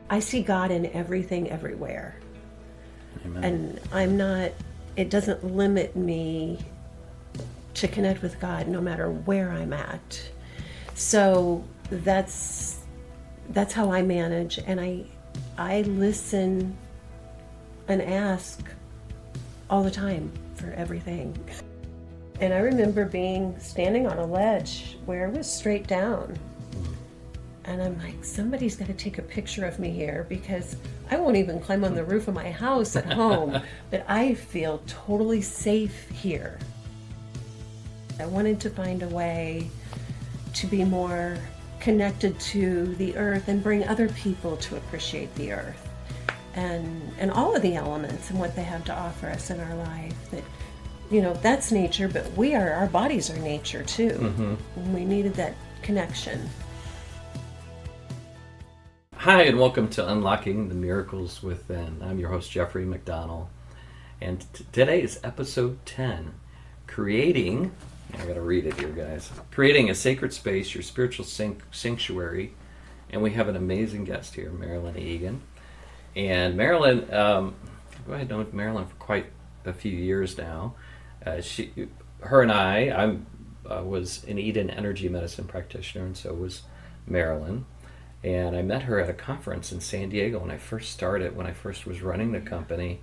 I see God in everything, everywhere. Amen. And it doesn't limit me to connect with God no matter where I'm at. So that's how I manage, and I listen and ask all the time for everything. And I remember standing on a ledge where it was straight down. And I'm like, somebody's got to take a picture of me here, because I won't even climb on the roof of my house at home, but I feel totally safe here. I wanted to find a way to be more connected to the earth and bring other people to appreciate the earth and all of the elements and what they have to offer us in our life. That, that's nature, but our bodies are nature too. And we needed that connection. Hi, and welcome to Unlocking the Miracles Within. I'm your host, Jeffrey McDonnell, and today is episode 10, Creating, I gotta read it here, guys, Creating a Sacred Space, Your Spiritual Sanctuary, and we have an amazing guest here, Marilyn Eagen. And Marilyn, I've known Marilyn for quite a few years now. Her and I was an Eden Energy Medicine Practitioner, and so was Marilyn. And I met her at a conference in San Diego when I first was running the company,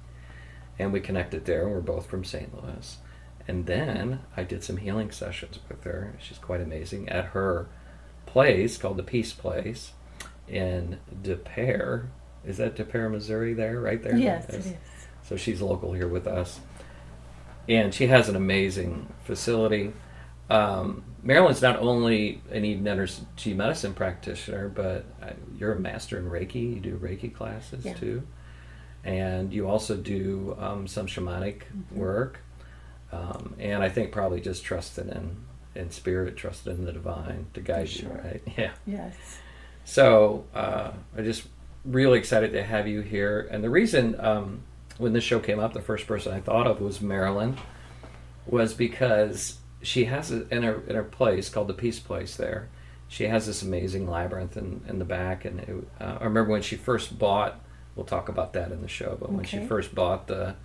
and we connected there. We're both from St. Louis. And then I did some healing sessions with her. She's quite amazing, at her place called the Peace Place in Des Peres. Is that Des Peres, Missouri there, right there? Yes, it is. So she's local here with us. And she has an amazing facility. Marilyn's not only an Eden Energy Medicine Practitioner, but you're a master in Reiki. You do Reiki classes too. And you also do some shamanic work. And I think probably just trusted in spirit, trusted in the divine to guide you, right? Yeah. Yes. So I'm just really excited to have you here. And the reason when this show came up, the first person I thought of was Marilyn, was because she has in her place called the Peace Place there. She has this amazing labyrinth in the back. And I remember when she first bought, we'll talk about that in the show, but when she first bought the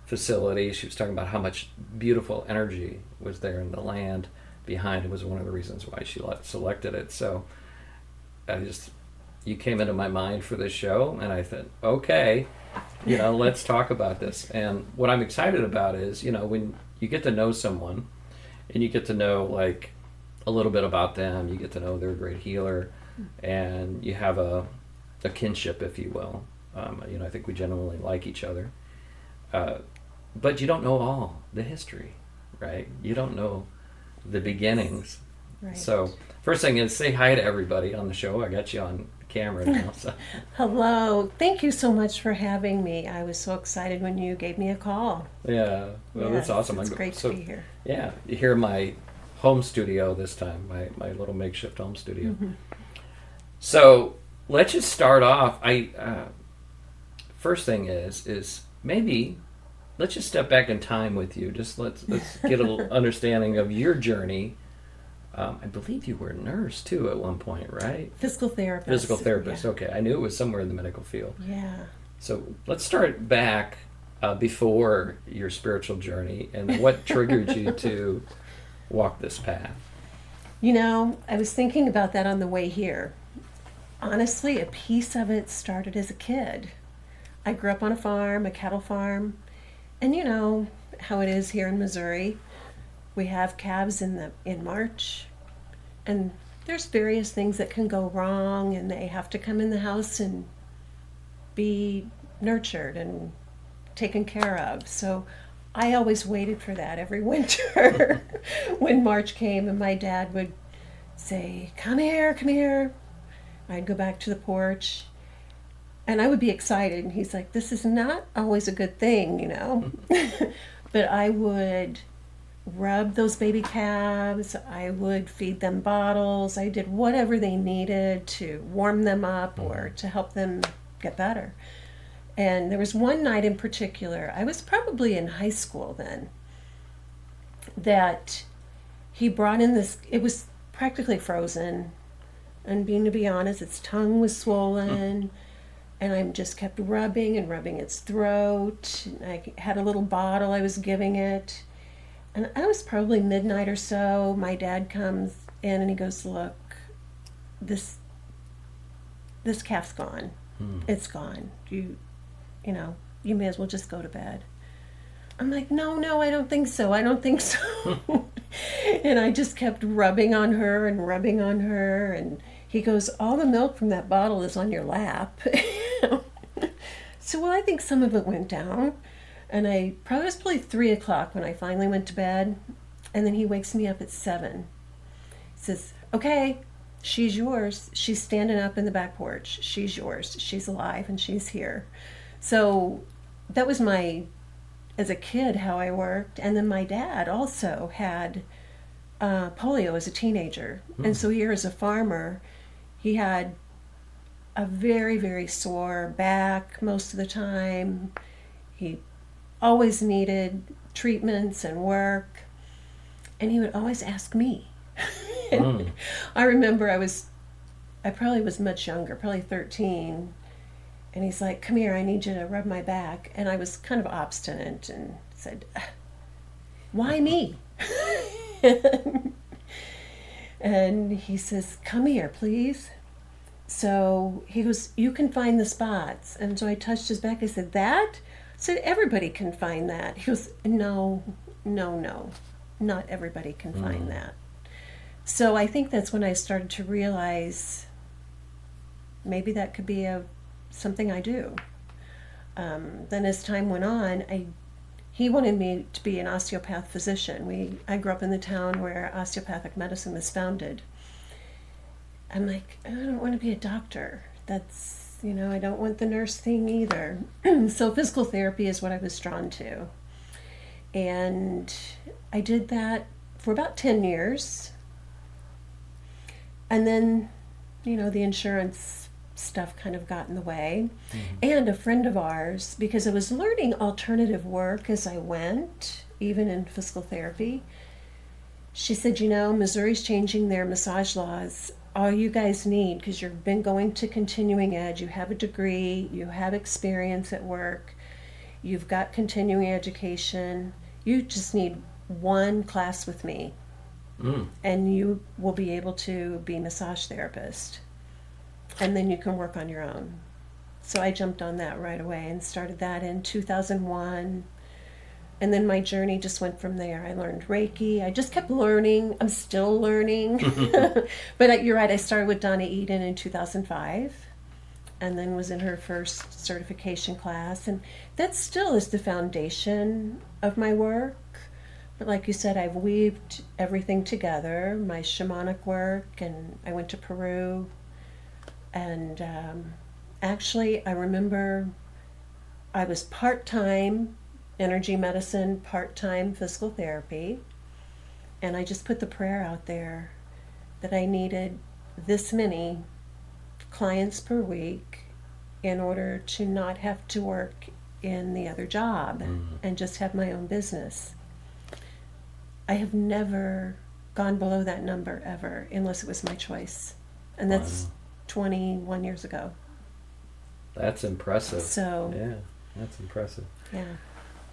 facility, she was talking about how much beautiful energy was there in the land behind. It was one of the reasons why she selected it. So you came into my mind for this show, and I thought, okay, let's talk about this. And what I'm excited about is, when you get to know someone and you get to know like a little bit about them, you get to know they're a great healer, and you have a kinship, if you will. I think we genuinely like each other. But you don't know all the history, right? You don't know the beginnings. Right. So first thing is, say hi to everybody on the show. I got you on camera now. So. Hello. Thank you so much for having me. I was so excited when you gave me a call. Yeah. Well, that's awesome. It's great to be here. Yeah. You hear my home studio this time, my little makeshift home studio. So let's just start off. First thing is maybe let's just step back in time with you. Just let's get a little understanding of your journey. I believe you were a nurse too at one point, right? Physical therapist. Physical therapist. Yeah. Okay, I knew it was somewhere in the medical field. Yeah. So let's start back before your spiritual journey, and what triggered you to walk this path. I was thinking about that on the way here. Honestly, a piece of it started as a kid. I grew up on a farm, a cattle farm, and you know how it is here in Missouri. We have calves in March, and there's various things that can go wrong, and they have to come in the house and be nurtured and taken care of. So I always waited for that every winter when March came, and my dad would say, come here, come here. I'd go back to the porch, and I would be excited, and he's like, this is not always a good thing, But I would rub those baby calves, I would feed them bottles, I did whatever they needed to warm them up or to help them get better. And there was one night in particular, I was probably in high school then, that he brought in this, it was practically frozen, and to be honest, its tongue was swollen, And I just kept rubbing and rubbing its throat. I had a little bottle I was giving it. And I was probably midnight or so. My dad comes in and he goes, look, this calf's gone. It's gone. You know, you may as well just go to bed. I'm like, no, I don't think so. I don't think so. And I just kept rubbing on her and rubbing on her. And he goes, all the milk from that bottle is on your lap. So, well, I think some of it went down. And it was probably 3 o'clock when I finally went to bed. And then he wakes me up at 7. He says, okay, she's yours. She's standing up in the back porch. She's yours. She's alive and she's here. So that was as a kid, how I worked. And then my dad also had polio as a teenager. And so here as a farmer, he had a very, very sore back most of the time. He always needed treatments and work. And he would always ask me. I remember I probably was much younger, probably 13. And he's like, come here, I need you to rub my back. And I was kind of obstinate and said, why me? And he says, come here, please. So he goes, you can find the spots. And so I touched his back. I said, that? I said, everybody can find that. He goes, no, not everybody can find that. So I think that's when I started to realize maybe that could be something I do. Then as time went on, he wanted me to be an osteopath physician. I grew up in the town where osteopathic medicine was founded. I'm like, I don't want to be a doctor. That's, I don't want the nurse thing either. So physical therapy is what I was drawn to. And I did that for about 10 years. And then, the insurance stuff kind of got in the way. And a friend of ours, because I was learning alternative work as I went, even in physical therapy, she said, Missouri's changing their massage laws. All you guys need, because you've been going to continuing ed, you have a degree, you have experience at work, you've got continuing education, you just need one class with me. And you will be able to be a massage therapist. And then you can work on your own. So I jumped on that right away and started that in 2001. And then my journey just went from there. I learned Reiki. I just kept learning. I'm still learning. But you're right, I started with Donna Eagen in 2005 and then was in her first certification class. And that still is the foundation of my work. But like you said, I've weaved everything together, my shamanic work, and I went to Peru. And actually, I remember I was part-time energy medicine, part-time physical therapy, and I just put the prayer out there that I needed this many clients per week in order to not have to work in the other job and just have my own business. I have never gone below that number ever, unless it was my choice. And that's 21 years ago. That's impressive. So, yeah, that's impressive. Yeah.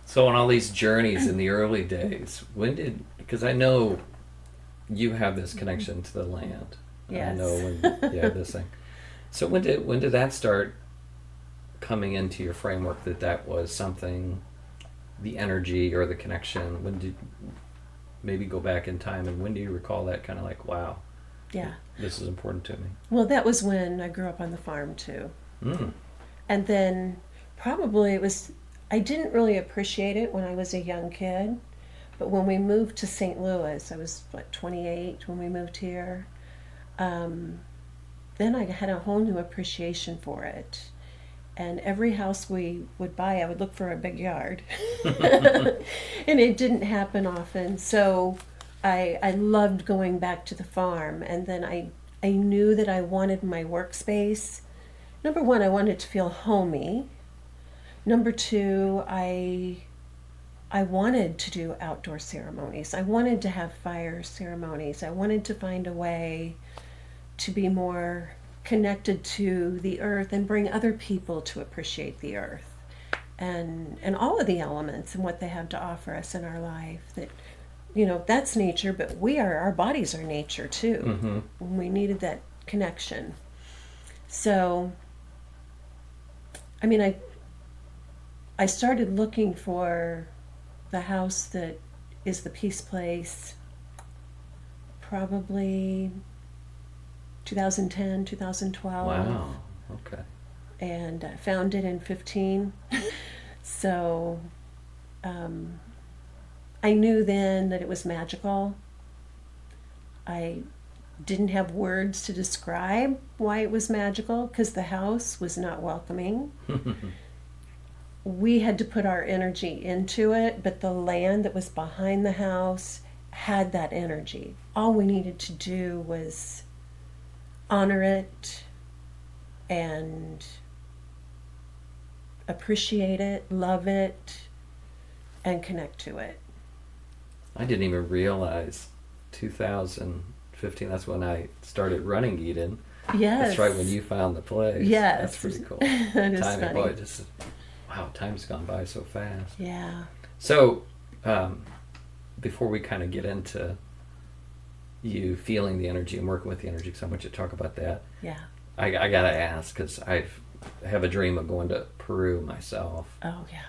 So on all these journeys in the early days, because I know you have this connection to the land. Yes. I know when you have this thing. So when did that start coming into your framework that was something, the energy or the connection? When did maybe go back in time, and when do you recall that kind of like, wow, yeah, this is important to me? Well, that was when I grew up on the farm too. And then probably I didn't really appreciate it when I was a young kid, but when we moved to St. Louis, I was 28 when we moved here, then I had a whole new appreciation for it. And every house we would buy, I would look for a big yard. And it didn't happen often. So I loved going back to the farm. And then I knew that I wanted my workspace. Number one, I wanted to feel homey. Number two, I wanted to do outdoor ceremonies. I wanted to have fire ceremonies. I wanted to find a way to be more connected to the earth and bring other people to appreciate the earth and all of the elements and what they have to offer us in our life. That, that's nature, but our bodies are nature too. Mm-hmm. We needed that connection. So, I mean, I started looking for the house that is the peace place probably 2010, 2012. Wow. Okay. And I found it in 15. So I knew then that it was magical. I didn't have words to describe why it was magical because the house was not welcoming. We had to put our energy into it, but the land that was behind the house had that energy. All we needed to do was honor it and appreciate it, love it, and connect to it. I didn't even realize 2015, that's when I started running Eden. Yes. That's right when you found the place. Yes. That's pretty cool. That is funny. Boy, wow, time's gone by so fast. Yeah. So, before we kind of get into you feeling the energy and working with the energy, because I want you to talk about that. Yeah. I got to ask, because I have a dream of going to Peru myself. Oh, yeah.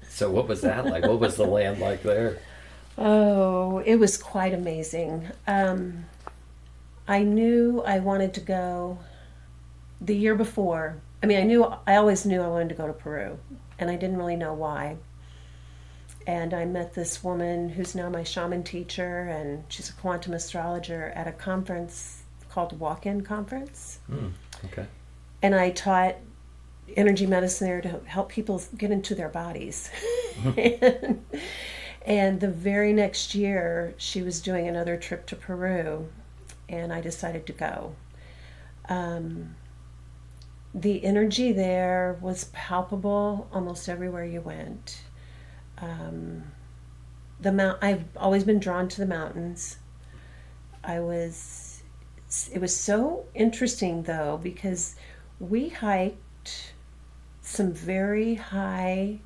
So what was that like? What was the land like there? Oh, it was quite amazing. I knew I wanted to go the year before. I mean, I always knew I wanted to go to Peru, and I didn't really know why. And I met this woman who's now my shaman teacher, and she's a quantum astrologer at a conference called Walk-In Conference. Okay. And I taught energy medicine there to help people get into their bodies. And the very next year, she was doing another trip to Peru, and I decided to go. The energy there was palpable almost everywhere you went. I've always been drawn to the mountains. It was so interesting though, because we hiked some very high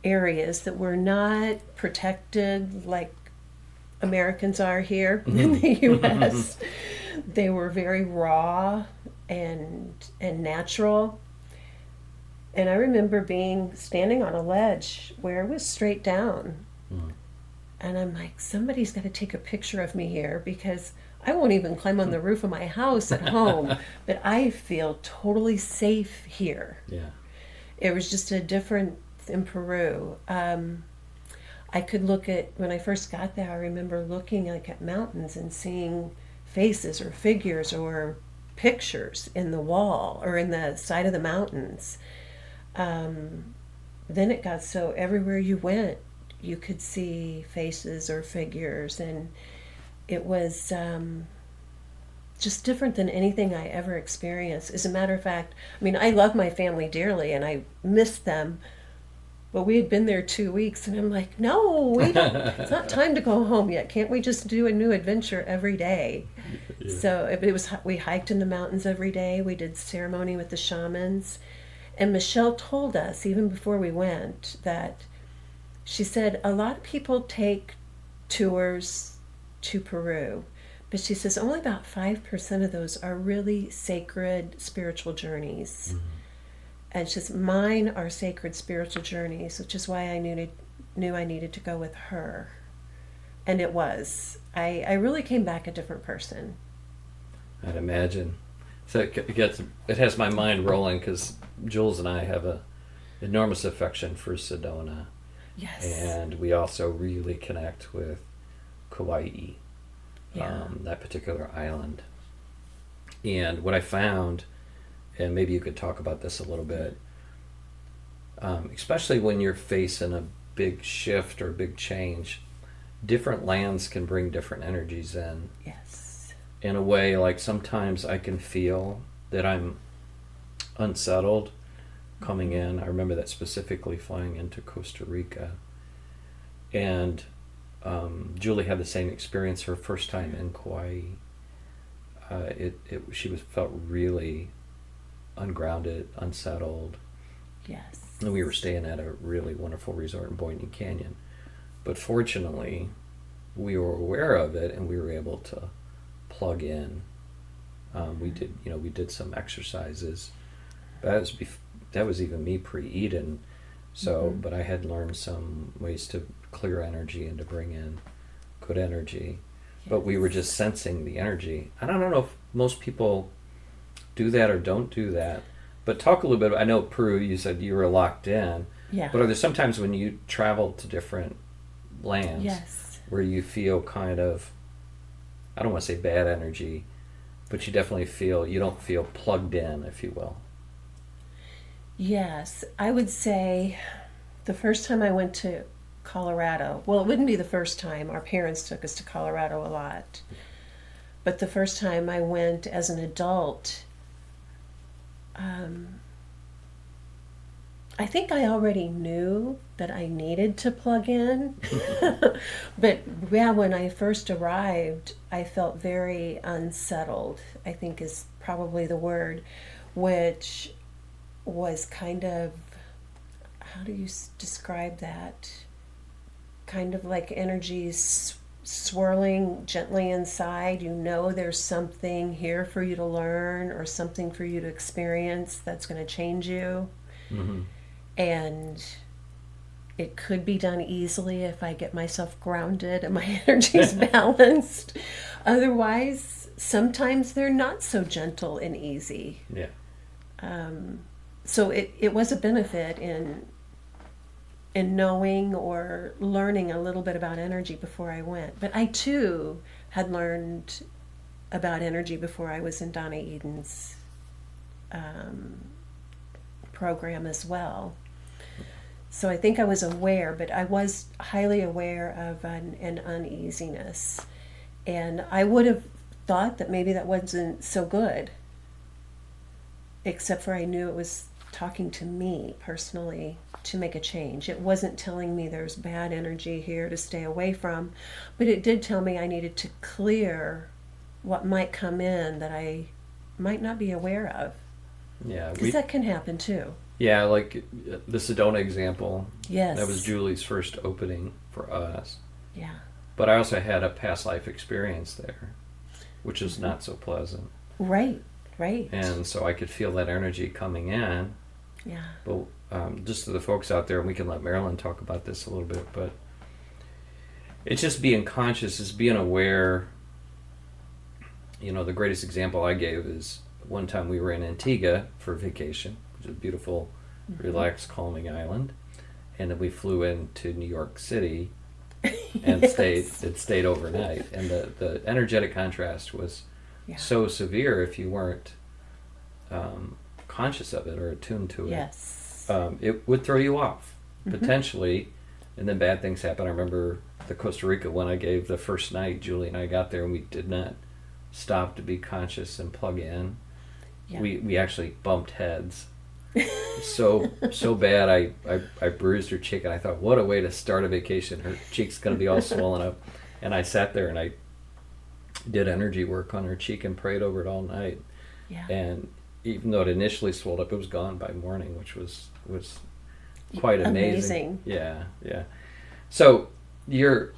areas that were not protected like Americans are here in the U.S. They were very raw and natural. And I remember standing on a ledge where it was straight down. And I'm like, somebody's got to take a picture of me here, because I won't even climb on the roof of my house at home, but I feel totally safe here. Yeah. It was just a different in Peru. I could look at, when I first got there, I remember looking like at mountains and seeing faces or figures or pictures in the wall or in the side of the mountains. Then it got so everywhere you went, you could see faces or figures, and it was just different than anything I ever experienced. As a matter of fact, I mean, I love my family dearly and I miss them, but we had been there 2 weeks, and I'm like, no, we don't. It's not time to go home yet. Can't we just do a new adventure every day? Yeah. So we hiked in the mountains every day. We did ceremony with the shamans. And Michelle told us, even before we went, that she said a lot of people take tours to Peru, but she says only about 5% of those are really sacred spiritual journeys. Mm-hmm. And she says mine are sacred spiritual journeys, which is why I knew I needed to go with her. And it was. I really came back a different person. I'd imagine. So it has my mind rolling, because Jules and I have a enormous affection for Sedona. Yes. And we also really connect with Kauai, that particular island. And what I found, and maybe you could talk about this a little bit, especially when you're facing a big shift or a big change, different lands can bring different energies in. Yes. In a way, like sometimes I can feel that I'm unsettled coming in. I remember that specifically flying into Costa Rica. And Julie had the same experience her first time in Kauai. she felt really ungrounded, unsettled. Yes. And we were staying at a really wonderful resort in Boynton Canyon. But fortunately, we were aware of it and we were able to plug in. We did some exercises. That was even me pre-Eden. So, but I had learned some ways to clear energy and to bring in good energy. Yes. But we were just sensing the energy. I don't know if most people do that or don't do that. But talk a little bit. I know Peru, you said you were locked in. Yeah. But are there sometimes when you travel to different lands, yes, where you feel kind of, I don't want to say bad energy, but you definitely you don't feel plugged in, if you will? Yes, I would say the first time I went to Colorado, well, it wouldn't be the first time. Our parents took us to Colorado a lot. But the first time I went as an adult, I think I already knew that I needed to plug in. But yeah, when I first arrived, I felt very unsettled, I think is probably the word, which was kind of, how do you describe that? Kind of like energies swirling gently inside. You know there's something here for you to learn or something for you to experience that's going to change you. Mm-hmm. And it could be done easily if I get myself grounded and my energy's balanced. Otherwise, sometimes they're not so gentle and easy. Yeah. So it was a benefit in knowing or learning a little bit about energy before I went. But I too had learned about energy before I was in Donna Eden's program as well. So I think I was aware, but I was highly aware of an uneasiness. And I would have thought that maybe that wasn't so good, except for I knew it was talking to me personally to make a change. It wasn't telling me there's bad energy here to stay away from, but it did tell me I needed to clear what might come in that I might not be aware of. Yeah, because that can happen too. Yeah, like the Sedona example. Yes. That was Julie's first opening for us. Yeah. But I also had a past life experience there, which is not so pleasant. Right. And so I could feel that energy coming in. Yeah. But just to the folks out there, and we can let Marilyn talk about this a little bit, but it's just being conscious, is being aware. You know, the greatest example I gave is one time we were in Antigua for vacation, which is a beautiful, relaxed, calming island. And then we flew into New York City and stayed overnight. And the energetic contrast was so severe if you weren't conscious of it or attuned to it. Yes. It would throw you off, potentially, and then bad things happen. I remember the Costa Rica one I gave the first night. Julie and I got there and we did not stop to be conscious and plug in. Yeah. We actually bumped heads. so bad I bruised her cheek, and I thought, what a way to start a vacation. Her cheek's going to be all swollen up. And I sat there and I did energy work on her cheek and prayed over it all night. Yeah. And even though it initially swelled up, it was gone by morning, which was quite amazing. Yeah. So you're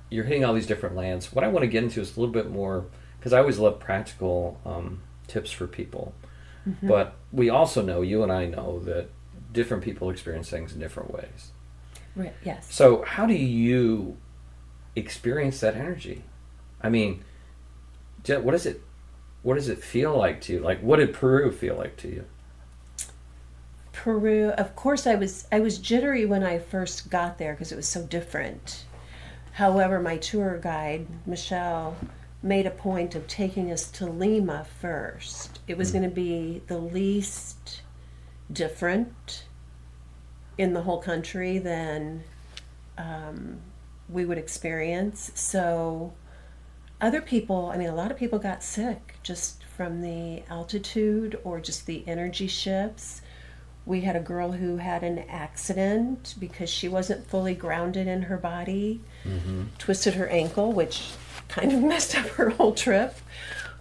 hitting all these different lands. What I want to get into is a little bit more, because I always love practical tips for people. Mm-hmm. But we also know, you and I know, that different people experience things in different ways. Right. Yes. So how do you experience that energy? I mean, what does it feel like to you? Like, what did Peru feel like to you? Peru, of course, I was jittery when I first got there because it was so different. However, my tour guide, Michelle, made a point of taking us to Lima first. It was going to be the least different in the whole country than we would experience. So a lot of people got sick just from the altitude or just the energy shifts. We had a girl who had an accident because she wasn't fully grounded in her body, twisted her ankle, which kind of messed up her whole trip.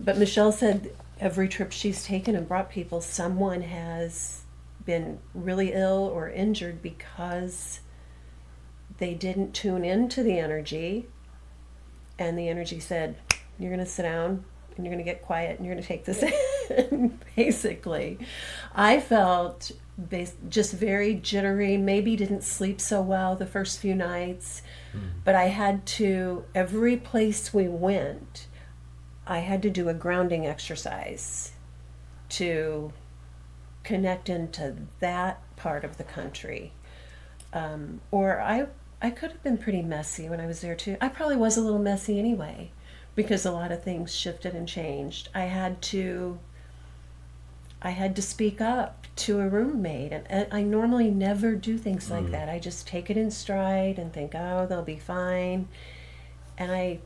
But Michelle said every trip she's taken and brought people, someone has been really ill or injured because they didn't tune into the energy, and the energy said, you're going to sit down and you're going to get quiet and you're going to take this in. Basically, I felt just very jittery, maybe didn't sleep so well the first few nights, but I had to, every place we went, I had to do a grounding exercise to connect into that part of the country. Or I could have been pretty messy when I was there too. I probably was a little messy anyway, because a lot of things shifted and changed. I had to speak up to a roommate, and I normally never do things like that. I just take it in stride and think, oh, they'll be fine. And I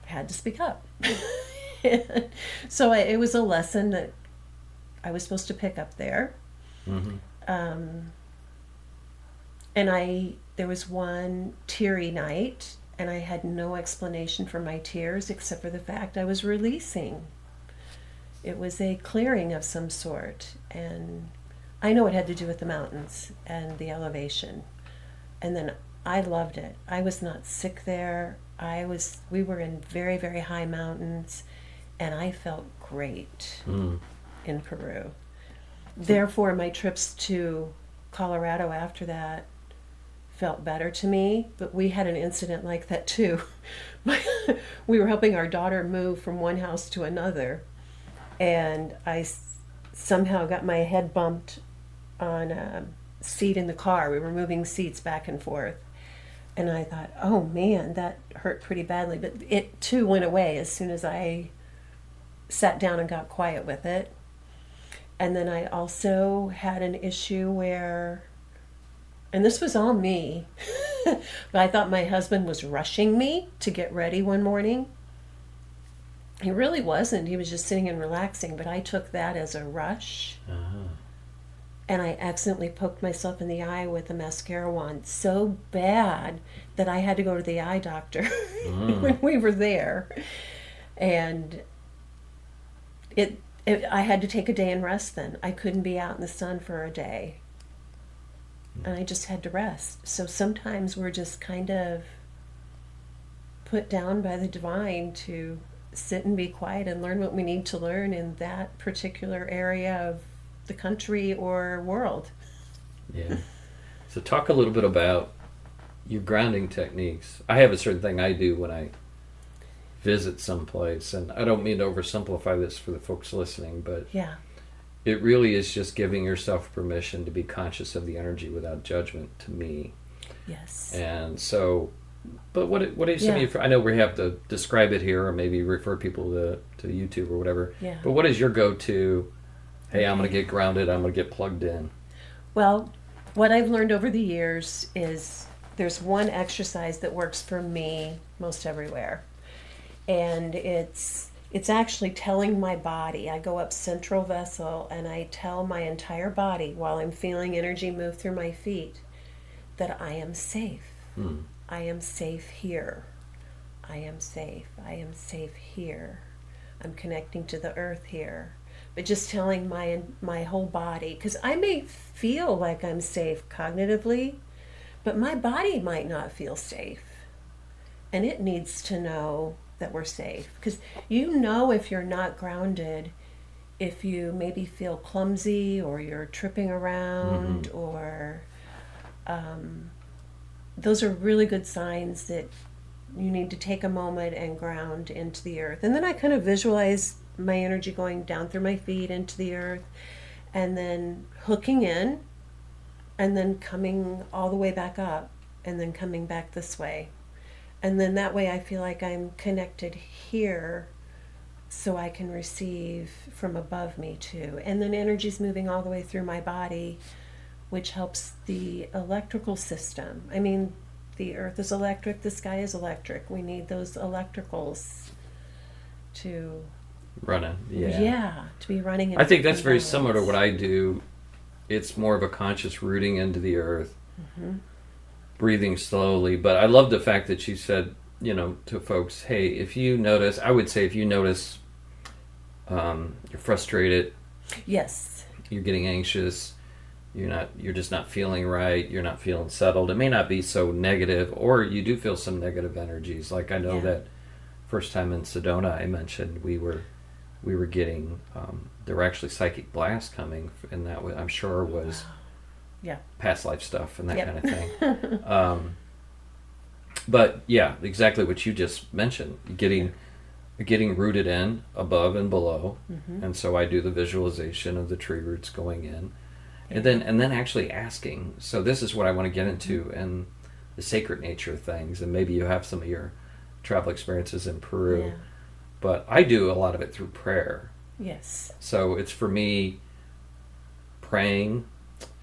had to speak up. So it was a lesson that I was supposed to pick up there. And there was one teary night, and I had no explanation for my tears except for the fact I was releasing. It was a clearing of some sort, and I know it had to do with the mountains and the elevation. And then I loved it. I was not sick there. We were in very, very high mountains, and I felt great in Peru. Therefore, my trips to Colorado after that felt better to me, but we had an incident like that too. We were helping our daughter move from one house to another, and I somehow got my head bumped on a seat in the car. We were moving seats back and forth, and I thought, oh man, that hurt pretty badly, but it too went away as soon as I sat down and got quiet with it. And then I also had an issue where, and this was all me, but I thought my husband was rushing me to get ready one morning. He really wasn't. He was just sitting and relaxing, but I took that as a rush. And I accidentally poked myself in the eye with a mascara wand so bad that I had to go to the eye doctor when we were there. And I had to take a day and rest then. I couldn't be out in the sun for a day. And I just had to rest. So sometimes we're just kind of put down by the divine to sit and be quiet and learn what we need to learn in that particular area of the country or world. Yeah. So talk a little bit about your grounding techniques. I have a certain thing I do when I visit someplace, and I don't mean to oversimplify this for the folks listening, but yeah, it really is just giving yourself permission to be conscious of the energy without judgment, to me. Yes. And so, but what are some of your, I know we have to describe it here or maybe refer people to YouTube or whatever, but what is your go-to, hey, I'm going to get grounded, I'm going to get plugged in? Well, what I've learned over the years is there's one exercise that works for me most everywhere. And it's actually telling my body, I go up central vessel and I tell my entire body while I'm feeling energy move through my feet that I am safe. I am safe here. I am safe. I am safe here. I'm connecting to the earth here. But just telling my whole body, because I may feel like I'm safe cognitively, but my body might not feel safe. And it needs to know that we're safe, because you know if you're not grounded, if you maybe feel clumsy or you're tripping around or those are really good signs that you need to take a moment and ground into the earth. And then I kind of visualize my energy going down through my feet into the earth and then hooking in and then coming all the way back up and then coming back this way. And then that way I feel like I'm connected here so I can receive from above me too. And then energy's moving all the way through my body, which helps the electrical system. I mean, the earth is electric, the sky is electric. We need those electricals to run it. To be running. I think that's very similar to what I do. It's more of a conscious rooting into the earth. Breathing slowly, but I love the fact that you said to folks, hey, if you notice, I would say if you notice you're frustrated, Yes. you're getting anxious, you're just not feeling right, you're not feeling settled. It may not be so negative, or you do feel some negative energies. Like I know that first time in Sedona, I mentioned we were getting there were actually psychic blasts coming, and that I'm sure was past life stuff and that kind of thing. But yeah, exactly what you just mentioned, getting rooted in above and below. And so I do the visualization of the tree roots going in, and then actually asking. So this is what I want to get into, and the sacred nature of things, and maybe you have some of your travel experiences in Peru, but I do a lot of it through prayer. Yes. So it's for me praying,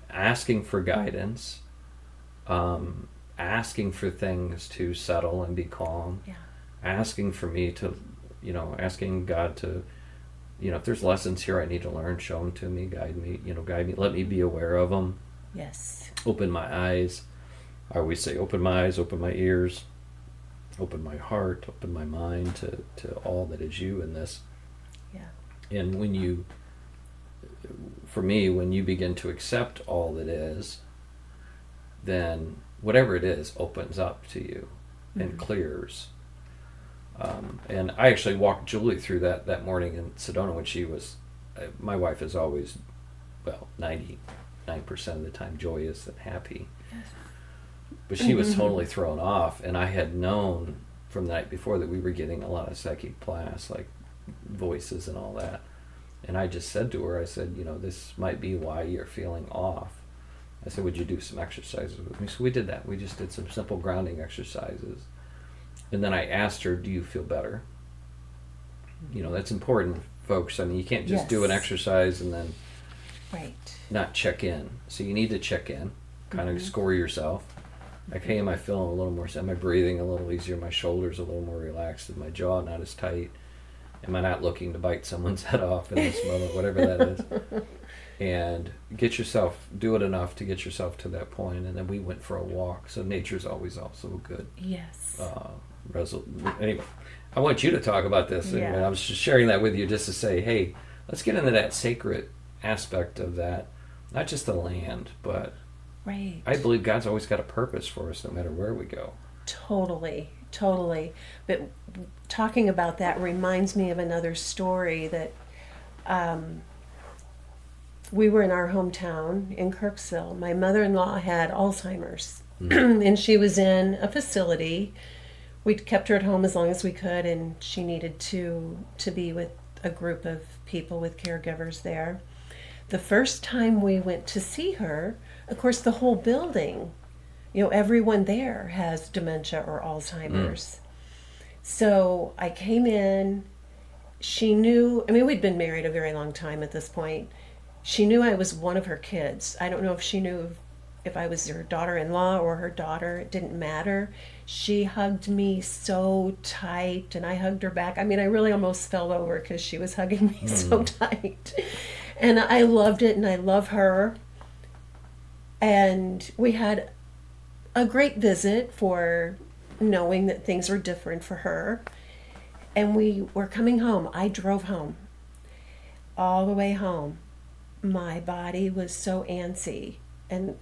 asking for guidance, asking for things to settle and be calm, asking for me to, asking God to, if there's lessons here I need to learn, show them to me, guide me, let me be aware of them. Yes. Open my eyes. I always say open my eyes, open my ears, open my heart, open my mind to all that is you in this. Yeah. And when you begin to accept all that is, then whatever it is opens up to you and clears. And I actually walked Julie through that morning in Sedona when she was, my wife is always, 99% of the time joyous and happy. Yes. But she was totally thrown off, and I had known from the night before that we were getting a lot of psychic blasts, like voices and all that. And I just said to her, I said, this might be why you're feeling off. I said, would you do some exercises with me? So we did that. We just did some simple grounding exercises. And then I asked her, do you feel better? That's important, folks. I mean, you can't just do an exercise and then not check in. So you need to check in, kind of score yourself. Like, hey, am I feeling a little more, am I breathing a little easier? My shoulders a little more relaxed, and my jaw not as tight? Am I not looking to bite someone's head off in this moment, whatever that is? And do it enough to get yourself to that point. And then we went for a walk. So nature's always also good. Yes. Anyway, I want you to talk about this. And I was just sharing that with you just to say, hey, let's get into that sacred aspect of that. Not just the land, but I believe God's always got a purpose for us no matter where we go. Totally. But talking about that reminds me of another story that we were in our hometown in Kirksville. My mother-in-law had Alzheimer's, and she was in a facility. We kept her at home as long as we could, and she needed to be with a group of people, with caregivers there. The first time we went to see her, of course, the whole building, everyone there has dementia or Alzheimer's. So I came in, she knew, we'd been married a very long time at this point. She knew I was one of her kids. I don't know if she knew if I was her daughter-in-law or her daughter. It didn't matter. She hugged me so tight, and I hugged her back. I really almost fell over because she was hugging me so tight. And I loved it, and I love her. And we had a great visit for knowing that things were different for her. And we were coming home. I drove home. All the way home, my body was so antsy. And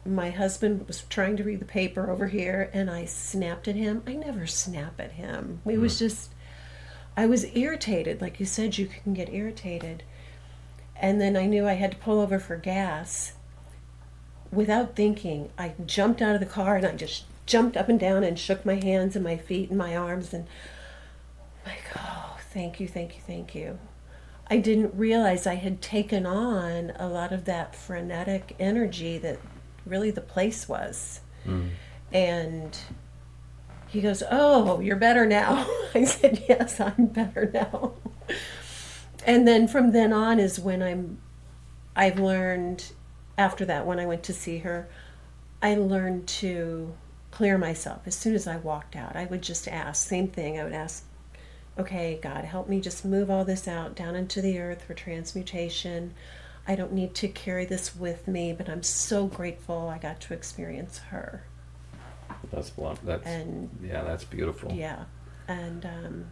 my husband was trying to read the paper over here, and I snapped at him. I never snap at him. I was irritated. Like you said, you can get irritated. And then I knew I had to pull over for gas. Without thinking, I jumped out of the car, and I just jumped up and down and shook my hands and my feet and my arms, and thank you. I didn't realize I had taken on a lot of that frenetic energy that really the place was. And he goes, "Oh, you're better now." I said, "Yes, I'm better now." And then from then on is when I've learned, after that, when I went to see her, I learned to clear myself. As soon as I walked out, I would just ask, same thing, I would ask, okay, God, help me just move all this out down into the earth for transmutation. I don't need to carry this with me, but I'm so grateful I got to experience her. That's blunt. That's And that's beautiful. yeah, and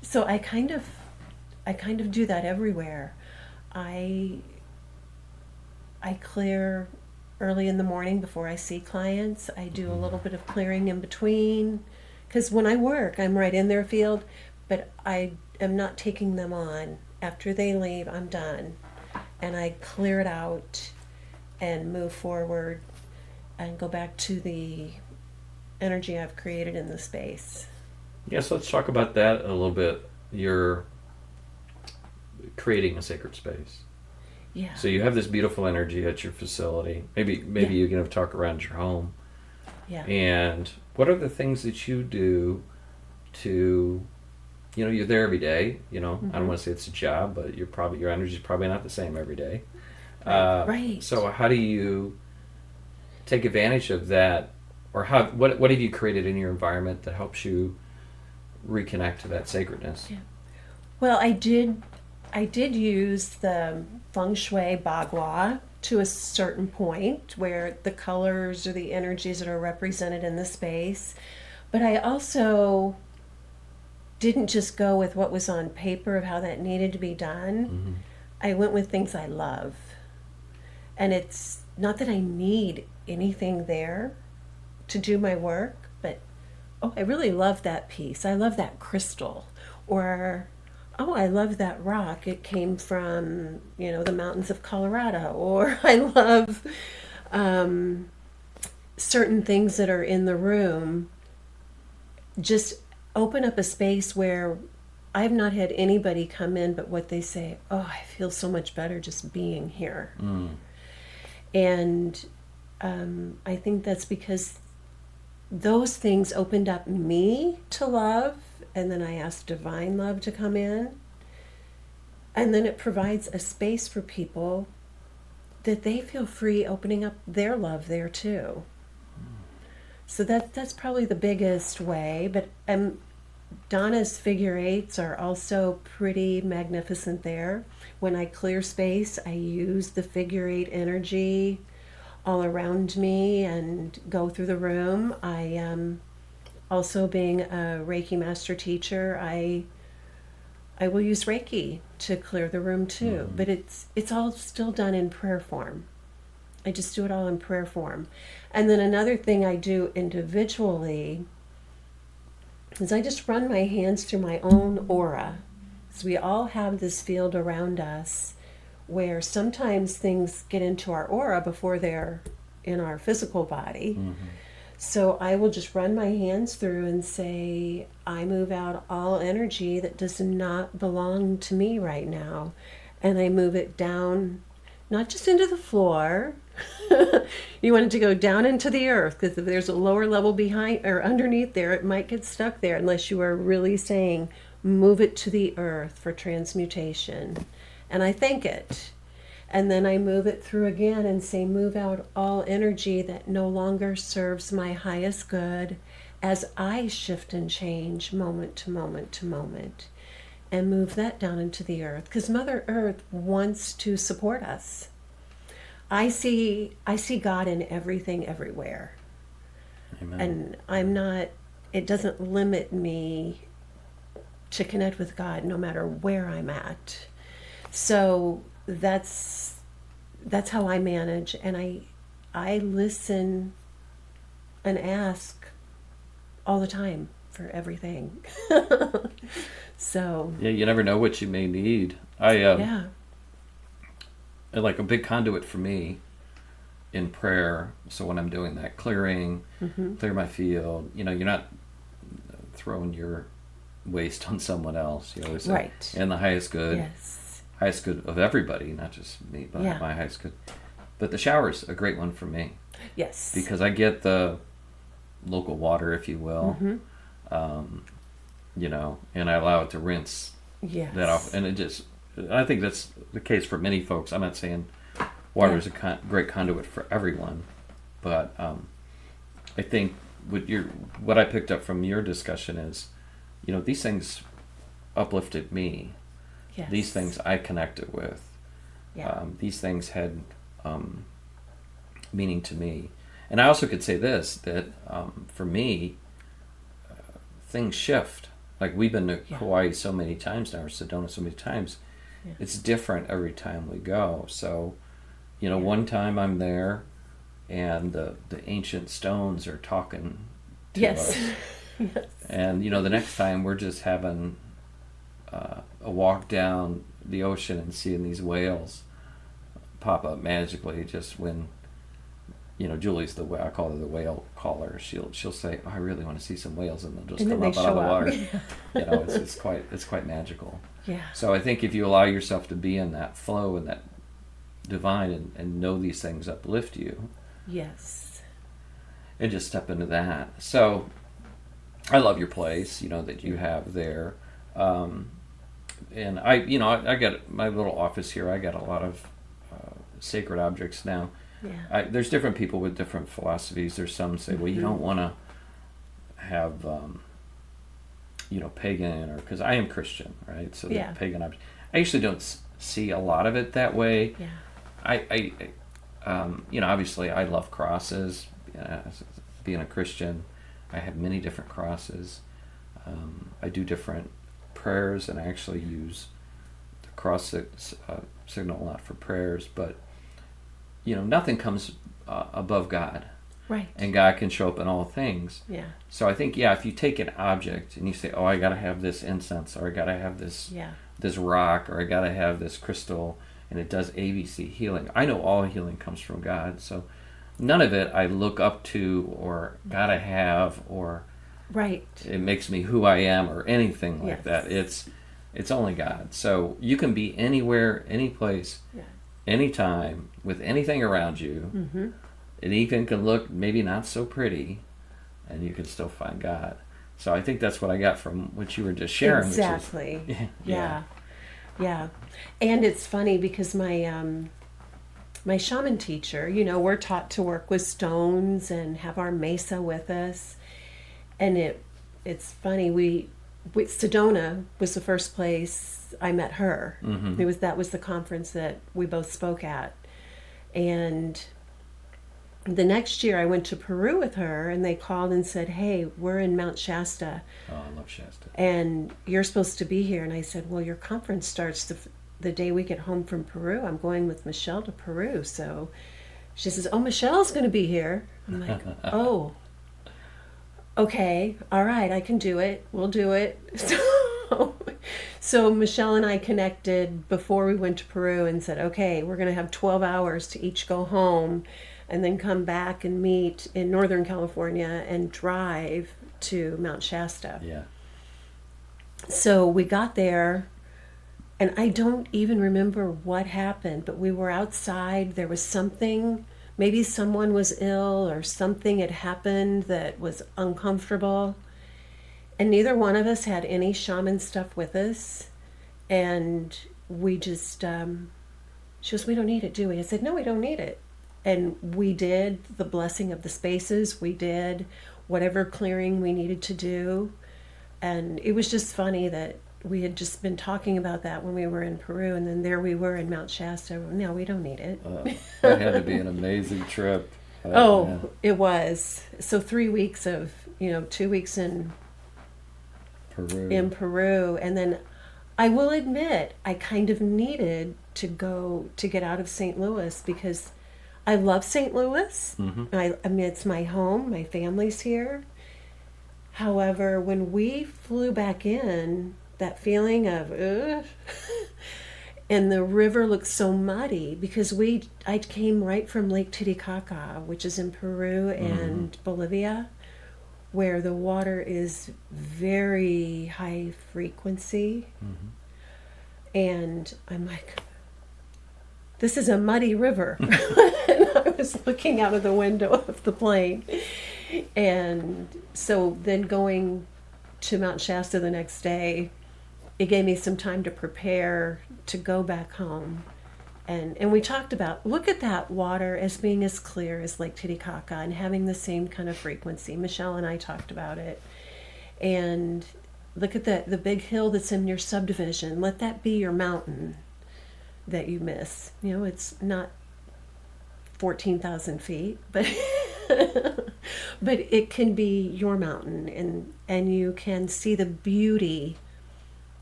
so I kind of do that everywhere. I clear early in the morning before I see clients. I do a little bit of clearing in between, because when I work, I'm right in their field, but I am not taking them on. After they leave, I'm done, and I clear it out and move forward and go back to the energy I've created in the space. Yeah, so let's talk about that a little bit. You're creating a sacred space. Yeah. So you have this beautiful energy at your facility. Maybe Yeah. you can talk around your home. Yeah. And what are the things that you do to, you're there every day. I don't want to say it's a job, but your energy is probably not the same every day. Right. So how do you take advantage of that, or what have you created in your environment that helps you reconnect to that sacredness? Yeah. Well, I did use the feng shui bagua to a certain point where the colors or the energies that are represented in the space, but I also didn't just go with what was on paper of how that needed to be done. Mm-hmm. I went with things I love. And it's not that I need anything there to do my work, but I really love that piece. I love that crystal. Or, I love that rock. It came from, the mountains of Colorado. Or I love certain things that are in the room. Just open up a space where I've not had anybody come in, but what they say, I feel so much better just being here. Mm. And I think that's because those things opened up me to love, and then I asked divine love to come in. And then it provides a space for people that they feel free opening up their love there too. So that's probably the biggest way. But Donna's figure eights are also pretty magnificent there. When I clear space, I use the figure eight energy all around me and go through the room. I also, being a Reiki Master Teacher, I will use Reiki to clear the room too. Mm-hmm. But it's all still done in prayer form. I just do it all in prayer form. And then another thing I do individually is I just run my hands through my own aura. So we all have this field around us where sometimes things get into our aura before they're in our physical body. Mm-hmm. So I will just run my hands through and say, I move out all energy that does not belong to me right now. And I move it down, not just into the floor. You want it to go down into the earth, because if there's a lower level behind or underneath there, it might get stuck there unless you are really saying, move it to the earth for transmutation. And I thank it. And then I move it through again and say, move out all energy that no longer serves my highest good as I shift and change moment to moment to moment. And move that down into the earth, because Mother Earth wants to support us. I see God in everything, everywhere. Amen. And it doesn't limit me to connect with God no matter where I'm at. So that's how I manage, and I listen and ask all the time for everything. So yeah, you never know what you may need. yeah. Like a big conduit for me in prayer. So when I'm doing that clearing, clear my field, you're not throwing your waste on someone else. You always say, Right. and the highest good. Yes. Highest good of everybody, not just me, but Yeah. my highest good. But the shower's a great one for me. Yes. Because I get the local water, if you will, and I allow it to rinse Yes. that off. And I think that's the case for many folks. I'm not saying water is a great conduit for everyone, but I think what I picked up from your discussion is, these things uplifted me. Yes. These things I connected with. Yeah. These things had meaning to me. And I also could say this, that for me, things shift. Like we've been to Hawaii so many times now, or Sedona so many times. Yeah. It's different every time we go. So, one time I'm there and the ancient stones are talking to us. Yes. And, the next time we're just having a walk down the ocean and seeing these whales pop up magically just when, Julie's I call her the whale caller. She'll say, "Oh, I really want to see some whales," and they'll just come up out of the water. It's quite magical. Yeah. So I think if you allow yourself to be in that flow and that divine and know these things uplift you. Yes. And just step into that. So I love your place, that you have there. And I got my little office here. I got a lot of sacred objects now. Yeah. There's different people with different philosophies. There's some say, well, you don't want to have, pagan, or because I am Christian, right? So the pagan object. I actually don't see a lot of it that way. Yeah. Obviously I love crosses. Being a Christian, I have many different crosses. I do different prayers, and I actually use the cross signal a lot for prayers, but nothing comes above God. Right. And God can show up in all things. Yeah. So I think, if you take an object and you say, oh, I got to have this incense, or I got to have this this rock, or I got to have this crystal, and it does ABC healing. I know all healing comes from God, so none of it I look up to or got to have, or it makes me who I am, or anything like that. It's only God. So you can be anywhere, any place, anytime, with anything around you. Mm-hmm. It even can look maybe not so pretty, and you can still find God. So I think that's what I got from what you were just sharing. Exactly. Which is, yeah. And it's funny because my shaman teacher, we're taught to work with stones and have our mesa with us. And it's funny, Sedona was the first place I met her. Mm-hmm. That was the conference that we both spoke at. And the next year I went to Peru with her, and they called and said, hey, we're in Mount Shasta. Oh, I love Shasta. And you're supposed to be here. And I said, well, your conference starts the day we get home from Peru. I'm going with Michelle to Peru. So she says, oh, Michelle's going to be here. I'm like, oh, okay, all right, I can do it. We'll do it. So Michelle and I connected before we went to Peru and said, okay, we're going to have 12 hours to each go home and then come back and meet in Northern California and drive to Mount Shasta. Yeah. So we got there, and I don't even remember what happened, but we were outside. There was something, maybe someone was ill or something had happened that was uncomfortable. And neither one of us had any shaman stuff with us. And we just, she goes, we don't need it, do we? I said, no, we don't need it. And we did the blessing of the spaces. We did whatever clearing we needed to do. And it was just funny that we had just been talking about that when we were in Peru. And then there we were in Mount Shasta. No, we don't need it. That had to be an amazing trip. It was. So 3 weeks of, 2 weeks in Peru. And then I will admit, I kind of needed to go to get out of St. Louis because I love St. Louis. Mm-hmm. I mean, it's my home. My family's here. However, when we flew back in, that feeling of, and the river looked so muddy because I came right from Lake Titicaca, which is in Peru and Bolivia, where the water is very high frequency. Mm-hmm. And I'm like, this is a muddy river. And I was looking out of the window of the plane. And so then going to Mount Shasta the next day, it gave me some time to prepare to go back home. And we talked about, look at that water as being as clear as Lake Titicaca and having the same kind of frequency. Michelle and I talked about it. And look at the big hill that's in your subdivision. Let that be your mountain that you miss. It's not 14,000 feet, but But it can be your mountain, and you can see the beauty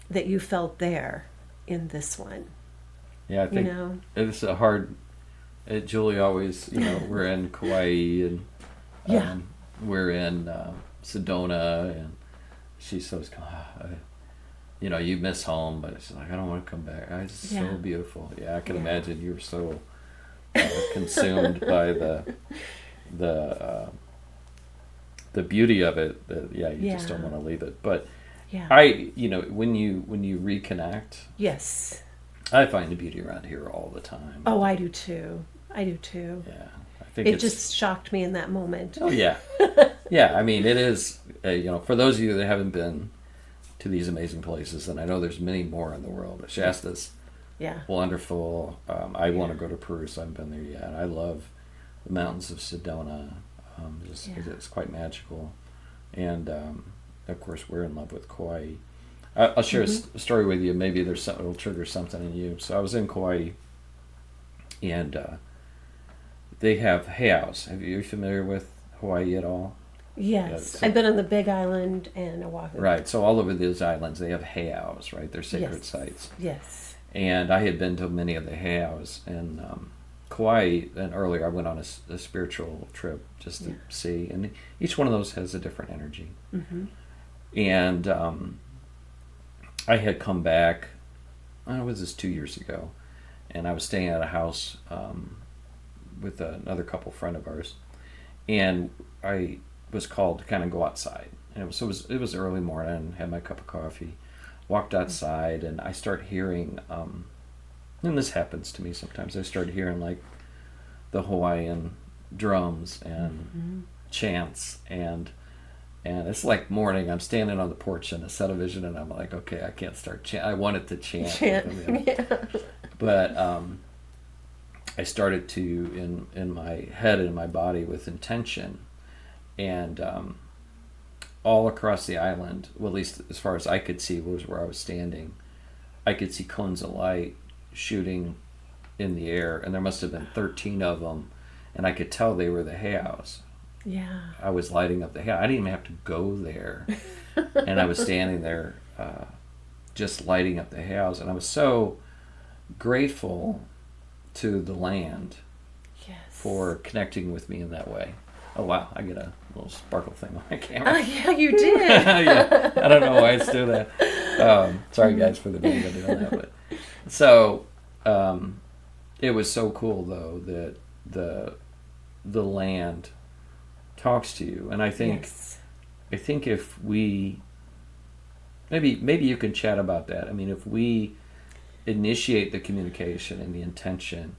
that you felt there in this one. Yeah, I think it's a hard. Julie always, we're in Kauai and Yeah. we're in Sedona, and she says, you miss home, but it's like I don't want to come back. It's so beautiful. Yeah, I can imagine you were so consumed by the beauty of it that you just don't want to leave it. But when you reconnect, yes, I find the beauty around here all the time. Oh, I do too. Yeah, I think it just shocked me in that moment. Oh yeah, yeah. I mean, it is. For those of you that haven't been to these amazing places, and I know there's many more in the world. Shasta's wonderful. I want to go to Peru, so I haven't been there yet. I love the mountains of Sedona. It's quite magical, and of course we're in love with Kauai. I'll share a story with you. Maybe there's something that'll trigger something in you. So I was in Kauai, and they have heiaus. Are you familiar with Hawaii at all? Yes, I've been on the Big Island and Oahu. Right. So all over those islands, they have heiaus. Right, they're sacred sites. Yes. And I had been to many of the heiaus in Kauai, and earlier I went on a spiritual trip just to see, and each one of those has a different energy. Mm-hmm. And I had come back, was this 2 years ago, and I was staying at a house with another couple friend of ours, and I was called to kind of go outside. And it was early morning, had my cup of coffee, walked outside, and I start hearing, and this happens to me sometimes, I start hearing like the Hawaiian drums and chants, and it's like morning. I'm standing on the porch in a set of vision, and I'm like, okay, I can't start chant. I wanted to chant. But I started to in my head and in my body with intention, and all across the island, well, at least as far as I could see, was where I was standing. I could see cones of light shooting in the air, and there must have been 13 of them, and I could tell they were the heiaus. Yeah. I was lighting up the heiau. I didn't even have to go there, and I was standing there just lighting up the heiaus, and I was so grateful to the land for connecting with me in that way. Oh wow, I get a little sparkle thing on my camera. Oh yeah, you did. Yeah, I don't know why it's doing that. Sorry guys for the video doing that, but so it was so cool though that the land talks to you, and I think if we maybe you can chat about that. I mean, if we initiate the communication and the intention,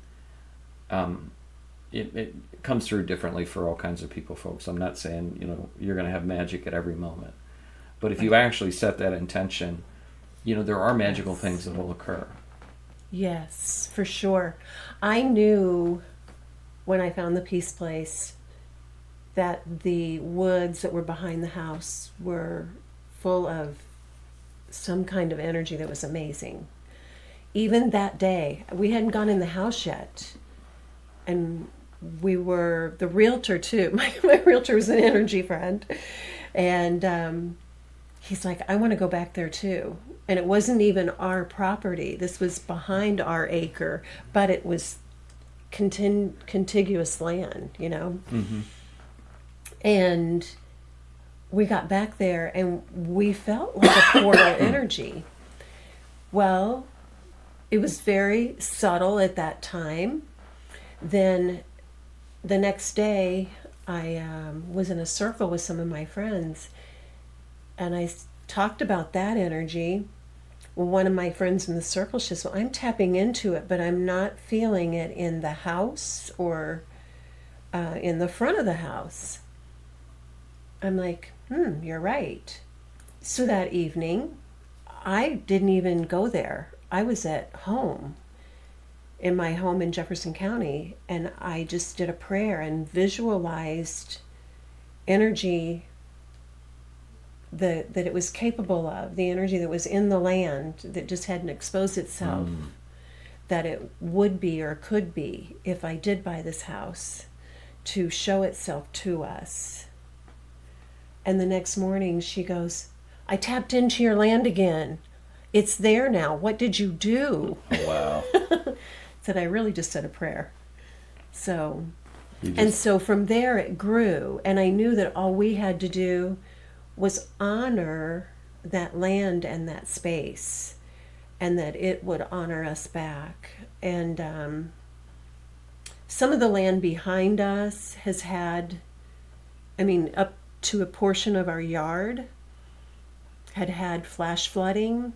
it comes through differently for all kinds of people, folks. I'm not saying you're going to have magic at every moment, but if you actually set that intention, there are magical things that will occur. Yes, for sure. I knew when I found the Peace Place that the woods that were behind the house were full of some kind of energy that was amazing. Even that day, we hadn't gone in the house yet, and we were the realtor too. My realtor was an energy friend, and he's like, I want to go back there too. And it wasn't even our property. This was behind our acre, but it was contiguous land, Mm-hmm. And we got back there and we felt like a portal energy. Well, it was very subtle at that time. Then the next day, I was in a circle with some of my friends, and I talked about that energy. Well, one of my friends in the circle, she says, well, I'm tapping into it, but I'm not feeling it in the house or in the front of the house. I'm like, you're right. So that evening, I didn't even go there. I was at home, in my home in Jefferson County, and I just did a prayer and visualized energy that it was capable of, the energy that was in the land that just hadn't exposed itself, that it would be or could be if I did buy this house, to show itself to us. And the next morning she goes, I tapped into your land again. It's there now. What did you do? Oh, wow. Said, I really just said a prayer. So, You just- and so from there it grew. And I knew that all we had to do was honor that land and that space, and that it would honor us back. And some of the land behind us has had, up to a portion of our yard had flash flooding,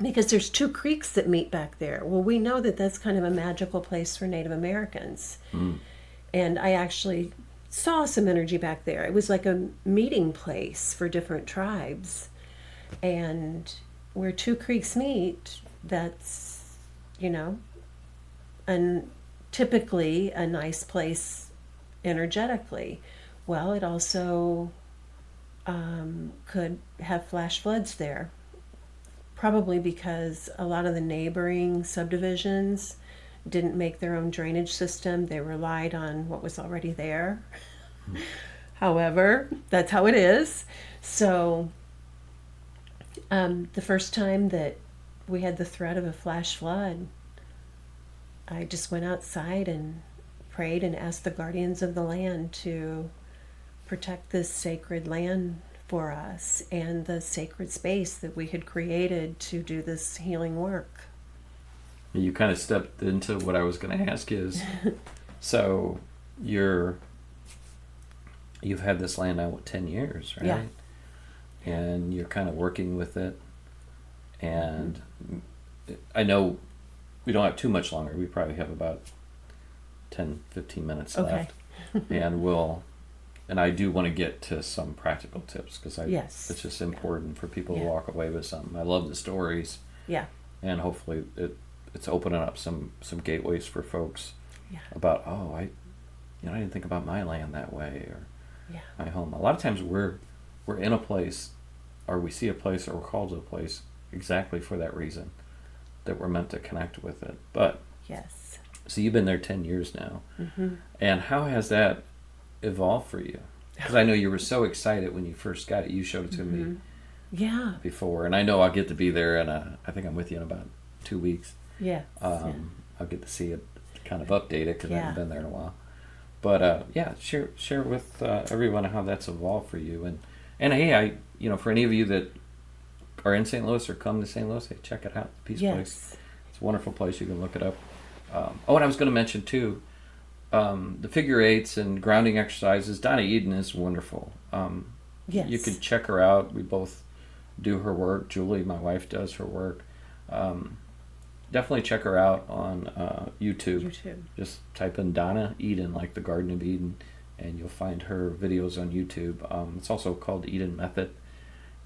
because there's two creeks that meet back there. Well, we know that that's kind of a magical place for Native Americans. And I actually saw some energy back there. It was like a meeting place for different tribes. And where two creeks meet, that's, and typically a nice place energetically. Well, it also could have flash floods there, probably because a lot of the neighboring subdivisions didn't make their own drainage system. They relied on what was already there. However, that's how it is. So the first time that we had the threat of a flash flood, I just went outside and prayed and asked the guardians of the land to protect this sacred land for us and the sacred space that we had created to do this healing work. You kind of stepped into what I was going to ask is, so you've had this land now 10 years, right? Yeah. And you're kind of working with it. And I know we don't have too much longer. We probably have about 10, 15 minutes left. And I do want to get to some practical tips, because Yes. it's just important for people to Yeah. walk away with something. I love the stories. Yeah. And hopefully it's opening up some gateways for folks about, I didn't think about my land that way, or my home. A lot of times we're in a place, or we see a place, or we're called to a place exactly for that reason, that we're meant to connect with it. But Yes. so you've been there 10 years now. Mm-hmm. And how has that evolved for you? Because I know you were so excited when you first got it. You showed it to me Yeah. before, and I know I'll get to be there, and I think I'm with you in about 2 weeks. Yeah. I'll get to see it, kind of update it, because I haven't Yeah. been there in a while. But share with everyone how that's evolved for you, and hey, for any of you that are in St. Louis or come to St. Louis, hey, check it out, Peace Place. It's a wonderful place. You can look it up. And I was going to mention too, the figure eights and grounding exercises. Donna Eden is wonderful. Yes. You can check her out. We both do her work. Julie, my wife, does her work. Definitely check her out on YouTube. Just type in Donna Eden, like the Garden of Eden, and you'll find her videos on YouTube. It's also called Eden Method,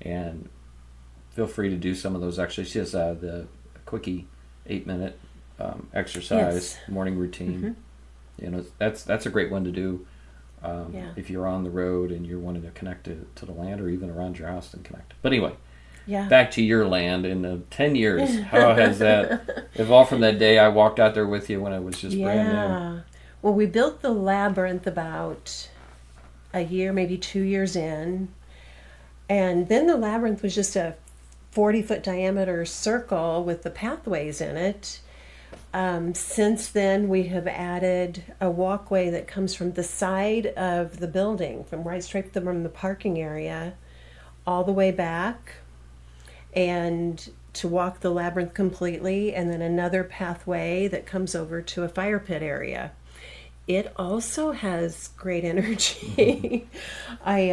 and feel free to do some of those. Actually, she has the quickie 8-minute exercise morning routine. That's a great one to do if you're on the road and you're wanting to connect to the land, or even around your house and connect. But anyway, back to your land. In the 10 years, how has that evolved from that day I walked out there with you when it was just brand new? Well, we built the labyrinth about a year, maybe 2 years in, and then the labyrinth was just a 40-foot diameter circle with the pathways in it. Since then, we have added a walkway that comes from the side of the building, from right straight from the parking area, all the way back, and to walk the labyrinth completely, and then another pathway that comes over to a fire pit area. It also has great energy. I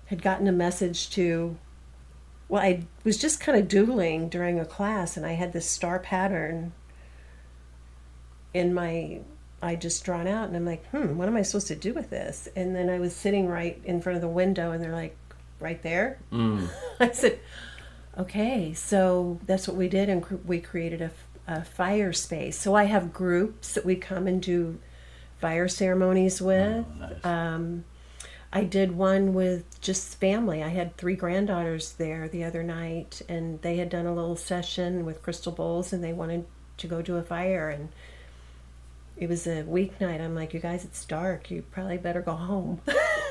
had gotten a message I was just kind of doodling during a class, and I had this star pattern I just drawn out, and I'm like, what am I supposed to do with this? And then I was sitting right in front of the window, and they're like, right there? I said, okay, so that's what we did, and we created a fire space. So I have groups that we come and do fire ceremonies with. Nice. I did one with just family. I had 3 granddaughters there the other night, and they had done a little session with crystal bowls, and they wanted to go do a fire, and it was a weeknight. I'm like, you guys, it's dark. You probably better go home.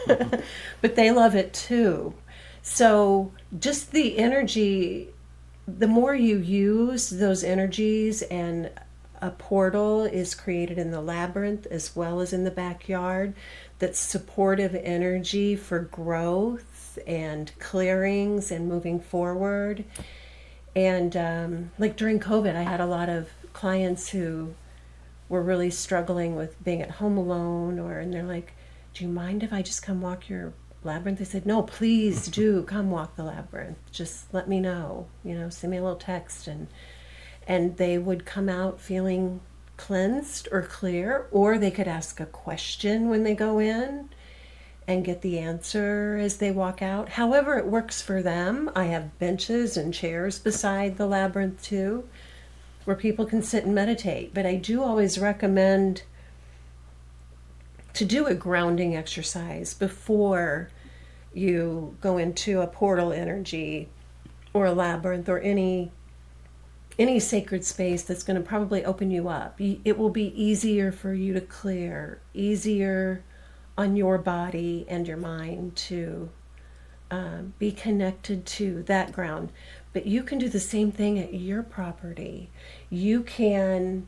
But they love it too. So just the energy, the more you use those energies, and a portal is created in the labyrinth as well as in the backyard, that's supportive energy for growth and clearings and moving forward. And like during COVID, I had a lot of clients who were really struggling with being at home alone, and they're like, do you mind if I just come walk your labyrinth? I said, no, please do come walk the labyrinth. Just let me know, send me a little text. And they would come out feeling cleansed or clear, or they could ask a question when they go in and get the answer as they walk out. However it works for them. I have benches and chairs beside the labyrinth too, where people can sit and meditate. But I do always recommend to do a grounding exercise before you go into a portal energy or a labyrinth or any sacred space that's going to probably open you up. It will be easier for you to clear, easier on your body and your mind to be connected to that ground. But you can do the same thing at your property. You can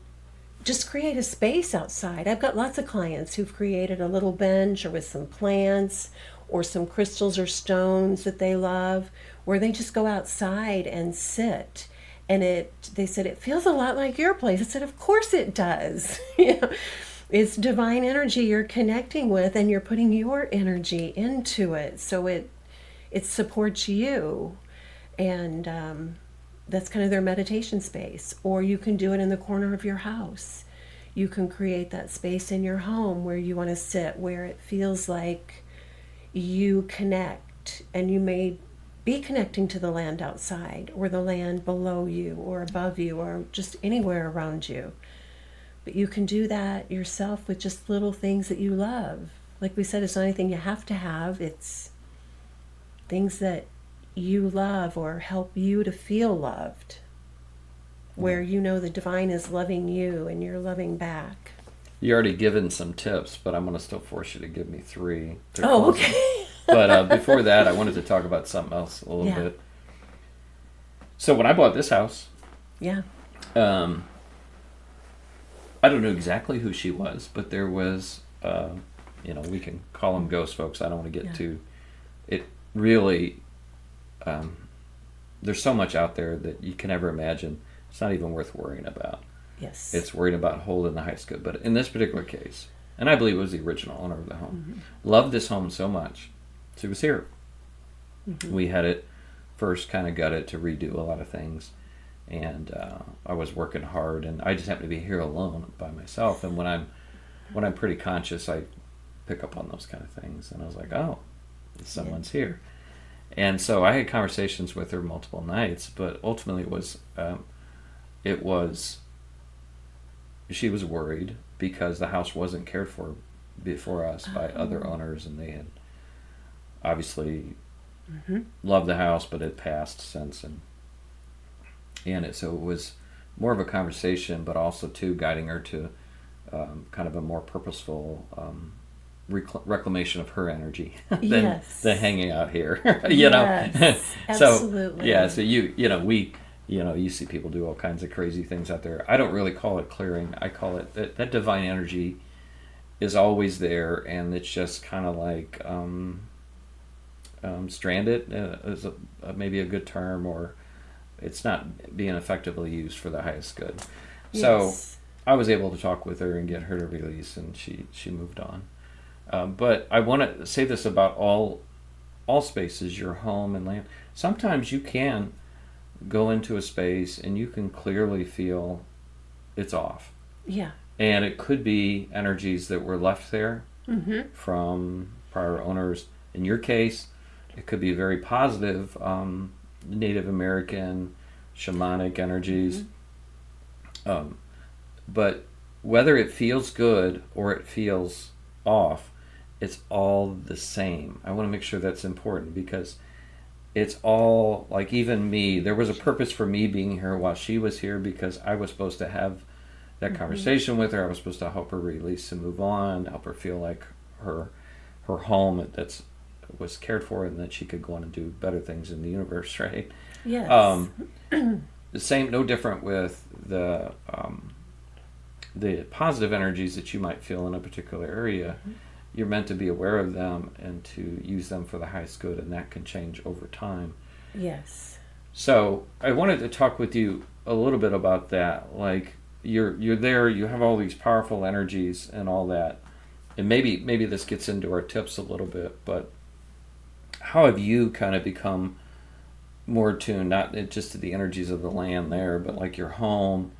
just create a space outside. I've got lots of clients who've created a little bench, or with some plants or some crystals or stones that they love, where they just go outside and sit. And they said, it feels a lot like your place. I said, of course it does. It's divine energy you're connecting with, and you're putting your energy into it, so it supports you. And that's kind of their meditation space. Or you can do it in the corner of your house. You can create that space in your home where you want to sit, where it feels like you connect, and you may be connecting to the land outside, or the land below you or above you, or just anywhere around you. But you can do that yourself with just little things that you love. Like we said, it's not anything you have to have. It's things that you love or help you to feel loved, where the divine is loving you and you're loving back. You already given some tips, but I'm going to still force you to give me three. Oh, okay. But before that, I wanted to talk about something else a little bit. So when I bought this house, yeah, I don't know exactly who she was, but there was, we can call them ghost folks. I don't want to get too. It really, there's so much out there that you can never imagine. It's not even worth worrying about. Yes. It's worried about holding the highest good. But in this particular case, and I believe it was the original owner of the home, loved this home so much. She was here. We had it first kind of gutted to redo a lot of things. And I was working hard, and I just happened to be here alone by myself. And when I'm pretty conscious, I pick up on those kind of things. And I was like, oh, someone's here. And so I had conversations with her multiple nights, but ultimately it was she was worried because the house wasn't cared for before us by other owners, and they had obviously loved the house, but it passed since. So it was more of a conversation, but also too guiding her to kind of a more purposeful reclamation of her energy than hanging out here. Yes, absolutely. So you see people do all kinds of crazy things out there. I don't really call it clearing. I call it that divine energy is always there, and it's just kind of like stranded is maybe a good term, or it's not being effectively used for the highest good. Yes. So I was able to talk with her and get her to release, and she moved on. But I want to say this about all spaces, your home and land. Sometimes you can go into a space and you can clearly feel it's off. Yeah. And it could be energies that were left there from prior owners. In your case, it could be very positive Native American shamanic energies. But whether it feels good or it feels off, it's all the same. I want to make sure that's important, because it's all, like, even me, there was a purpose for me being here while she was here, because I was supposed to have that conversation with her. I was supposed to help her release and move on, help her feel like her home was cared for, and that she could go on and do better things in the universe, right? Yes. The same, no different with the positive energies that you might feel in a particular area. You're meant to be aware of them and to use them for the highest good, and that can change over time. Yes. So I wanted to talk with you a little bit about that. Like, you're there, you have all these powerful energies and all that, and maybe this gets into our tips a little bit, but how have you kind of become more attuned, not just to the energies of the land there, but like your home,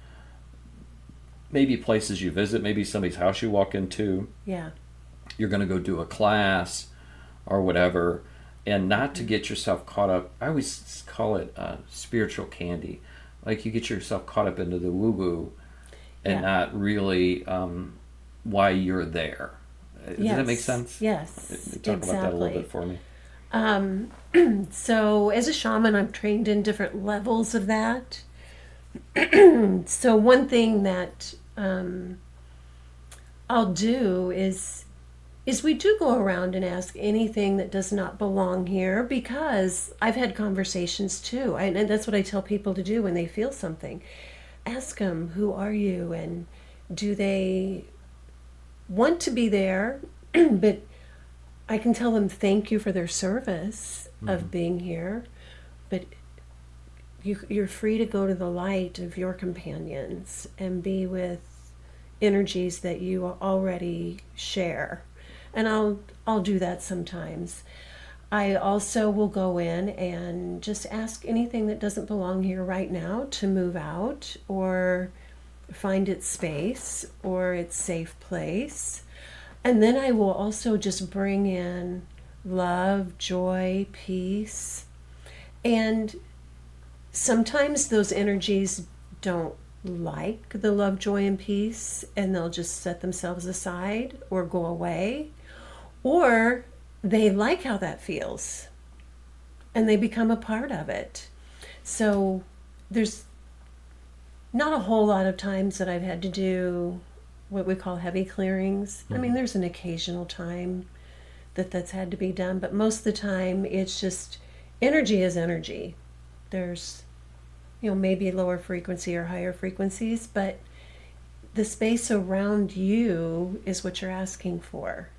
maybe places you visit, maybe somebody's house you walk into. Yeah. You're going to go do a class or whatever, and not to get yourself caught up. I always call it spiritual candy. Like, you get yourself caught up into the woo-woo and not really why you're there. Does that make sense? Yes, Talk about that a little bit for me. So as a shaman, I'm trained in different levels of that. So one thing that I'll do is we do go around and ask anything that does not belong here, because I've had conversations too. And that's what I tell people to do when they feel something. Ask them, who are you? And do they want to be there? But I can tell them thank you for their service of being here. But you're free to go to the light of your companions and be with energies that you already share. And I'll do that sometimes. I also will go in and just ask anything that doesn't belong here right now to move out or find its space or its safe place. And then I will also just bring in love, joy, peace. And sometimes those energies don't like the love, joy, and peace, and they'll just set themselves aside or go away. Or they like how that feels and they become a part of it. So there's not a whole lot of times that I've had to do what we call heavy clearings. I mean, there's an occasional time that's had to be done, but most of the time it's just energy is energy. There's, maybe lower frequency or higher frequencies, but the space around you is what you're asking for.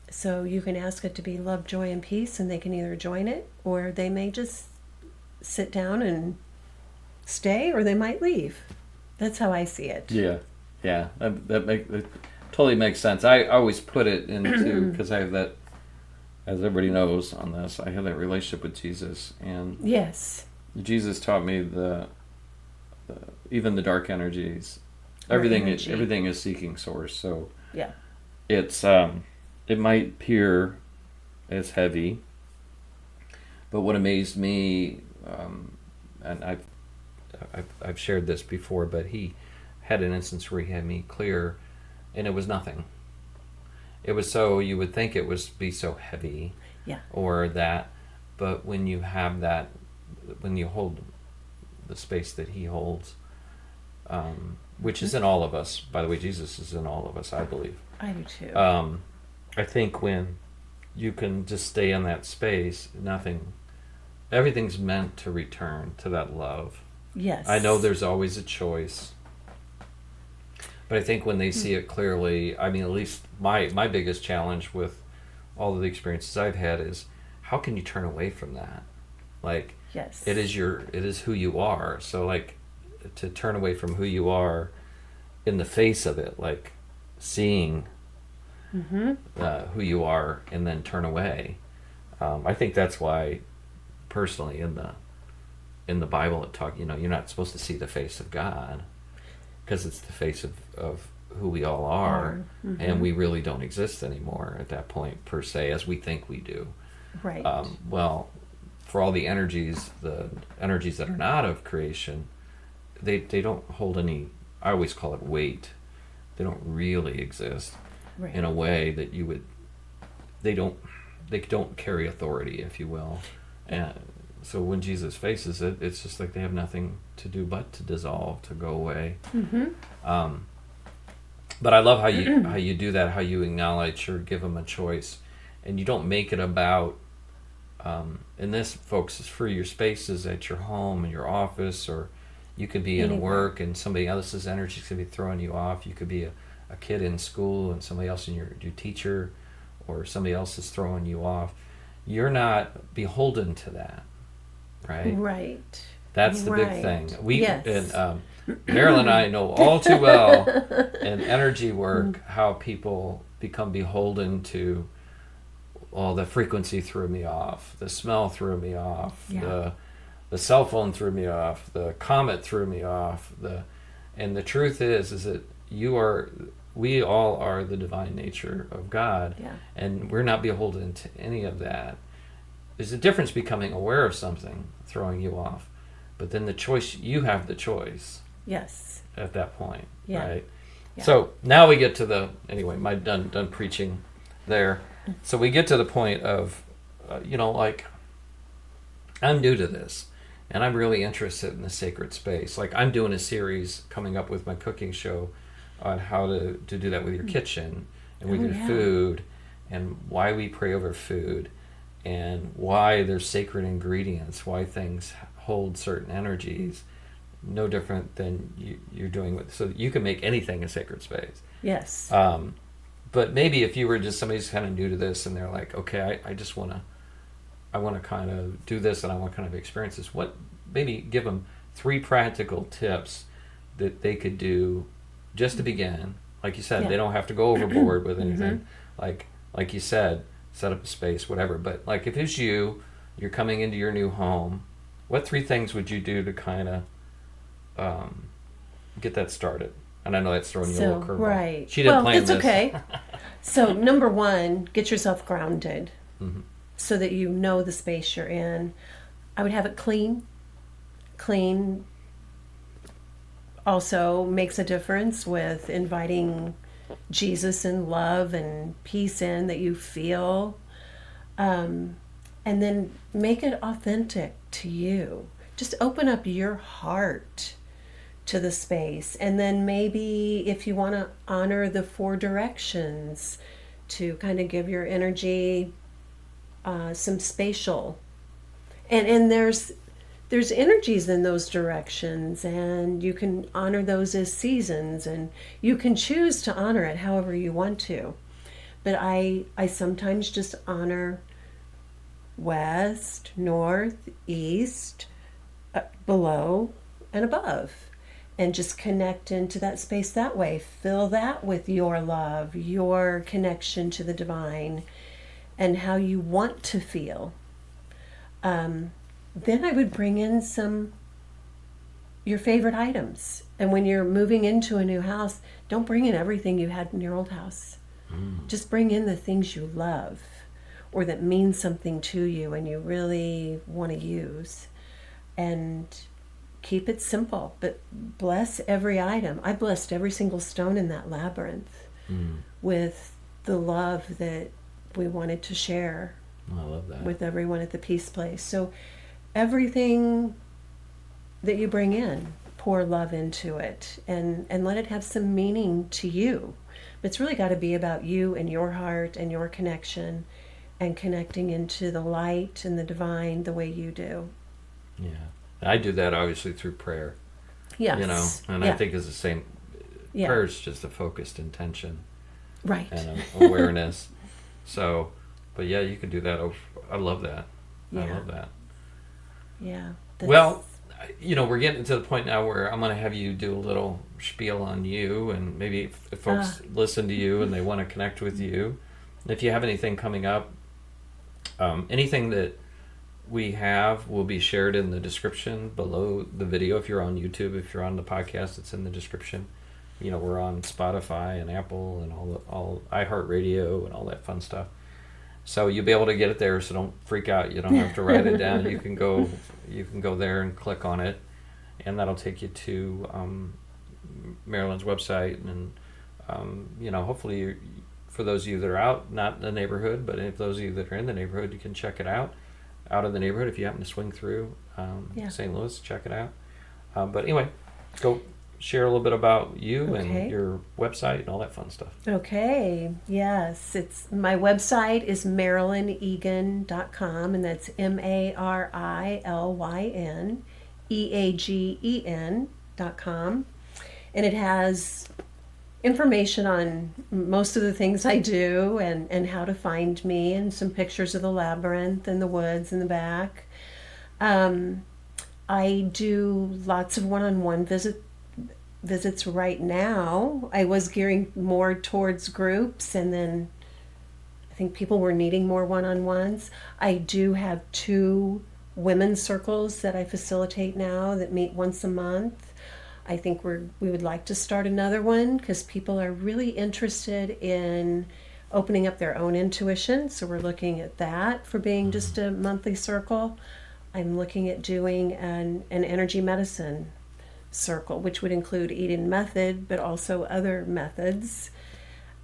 So you can ask it to be love, joy, and peace, and they can either join it, or they may just sit down and stay, or they might leave. That's how I see it. Yeah. That totally makes sense. I always put it into, because I have that, as everybody knows on this, I have that relationship with Jesus, and yes, Jesus taught me even the dark energies, everything is seeking source. So yeah, it's it might appear as heavy, but what amazed me, and I've shared this before, but he had an instance where he had me clear, and it was nothing. It was so, you would think it was be so heavy, or that, but when you have that, when you hold the space that he holds, which is in all of us. By the way, Jesus is in all of us, I believe. I do too. I think when you can just stay in that space, everything's meant to return to that love. Yes. I know there's always a choice, but I think when they see it clearly, I mean, at least my biggest challenge with all of the experiences I've had is, how can you turn away from that? Like, yes, it is who you are. So, like, to turn away from who you are in the face of it, like seeing who you are and then turn away. I think that's why, personally, in the Bible it you're not supposed to see the face of God, because it's the face of who we all are, and we really don't exist anymore at that point, per se, as we think we do. Right. Well, for all the energies that are not of creation, they don't hold any, I always call it weight. They don't really exist in a way that they don't carry authority, if you will. And so when Jesus faces it, it's just like they have nothing to do but to dissolve, to go away. But I love how you do that, how you acknowledge or give them a choice, and you don't make it about. And this, folks, is for your spaces at your home, in your office, or you could be in work and somebody else's energy could be throwing you off. You could be a kid in school and somebody else in your teacher, or somebody else is throwing you off. You're not beholden to that, right? Right. That's the big Right. thing. Yes. And Marilyn and I know all too well in energy work how people become beholden to, the frequency threw me off, the smell threw me off, Yeah. the cell phone threw me off, the comet threw me off, and the truth is that we all are the divine nature of God, Yeah. and we're not beholden to any of that. There's a difference becoming aware of something throwing you off, but then you have the choice Yes. at that point, Yeah. right? Yeah. So now we get to my done preaching there. So we get to the point of, like, I'm new to this, and I'm really interested in the sacred space. Like, I'm doing a series coming up with my cooking show on how to do that with your kitchen and with your food, and why we pray over food, and why there's sacred ingredients, why things hold certain energies, no different than you're doing with. So you can make anything a sacred space. Yes. But maybe if you were just somebody who's kind of new to this and they're like, okay, I want to kind of do this and I want to kind of experience this. Maybe give them 3 practical tips that they could do just to begin. Like you said, they don't have to go overboard with anything. Like you said, set up a space, whatever. But like if it's you're coming into your new home, what 3 things would you do to kind of get that started? And I know that's throwing you a little curveball. Right. She didn't plan it's this. okay. So number 1, get yourself grounded so that you know the space you're in. I would have it clean. Clean also makes a difference with inviting Jesus and love and peace in that you feel. And then make it authentic to you. Just open up your heart to the space, and then maybe if you want to honor the 4 directions to kind of give your energy some spatial, and there's energies in those directions, and you can honor those as seasons, and you can choose to honor it however you want to. But I sometimes just honor west, north, east, below, and above. And just connect into that space that way. Fill that with your love, your connection to the divine, and how you want to feel. Then I would bring in your favorite items. And when you're moving into a new house, don't bring in everything you had in your old house. Just bring in the things you love or that mean something to you and you really want to use. And keep it simple, but bless every item. I blessed every single stone in that labyrinth with the love that we wanted to share. I love that. With everyone at the Peace Place. So everything that you bring in, pour love into it and let it have some meaning to you. But it's really got to be about you and your heart and your connection and connecting into the light and the divine the way you do. Yeah. I do that obviously through prayer. Yes. And I think it's the same. Yeah. Prayer is just a focused intention. Right. And awareness. So, but yeah, you can do that. I love that. Yeah. I love that. Yeah. Well, we're getting to the point now where I'm going to have you do a little spiel on you, and maybe if folks listen to you and they want to connect with you, if you have anything coming up, anything that we have will be shared in the description below the video. If you're on YouTube, if you're on the podcast, it's in the description. We're on Spotify and Apple and all iHeartRadio and all that fun stuff. So you'll be able to get it there. So don't freak out. You don't have to write it down. You can go there and click on it, and that'll take you to Marilyn's website. And hopefully, for those of you that are out, not in the neighborhood, but if those of you that are in the neighborhood, you can check it out. out in the neighborhood, if you happen to swing through Yeah. St. Louis, check it out. But anyway, go share a little bit about you Okay. and your website and all that fun stuff. Okay, yes. It's my website is marilyneagen.com, and that's MarilynEagen.com. And it has information on most of the things I do and how to find me, and some pictures of the labyrinth and the woods in the back. I do lots of one-on-one visits right now. I was gearing more towards groups, and then I think people were needing more one-on-ones. I do have 2 women's circles that I facilitate now that meet once a month. I think we would like to start another one because people are really interested in opening up their own intuition. So we're looking at that for being just a monthly circle. I'm looking at doing an energy medicine circle, which would include Eden method, but also other methods.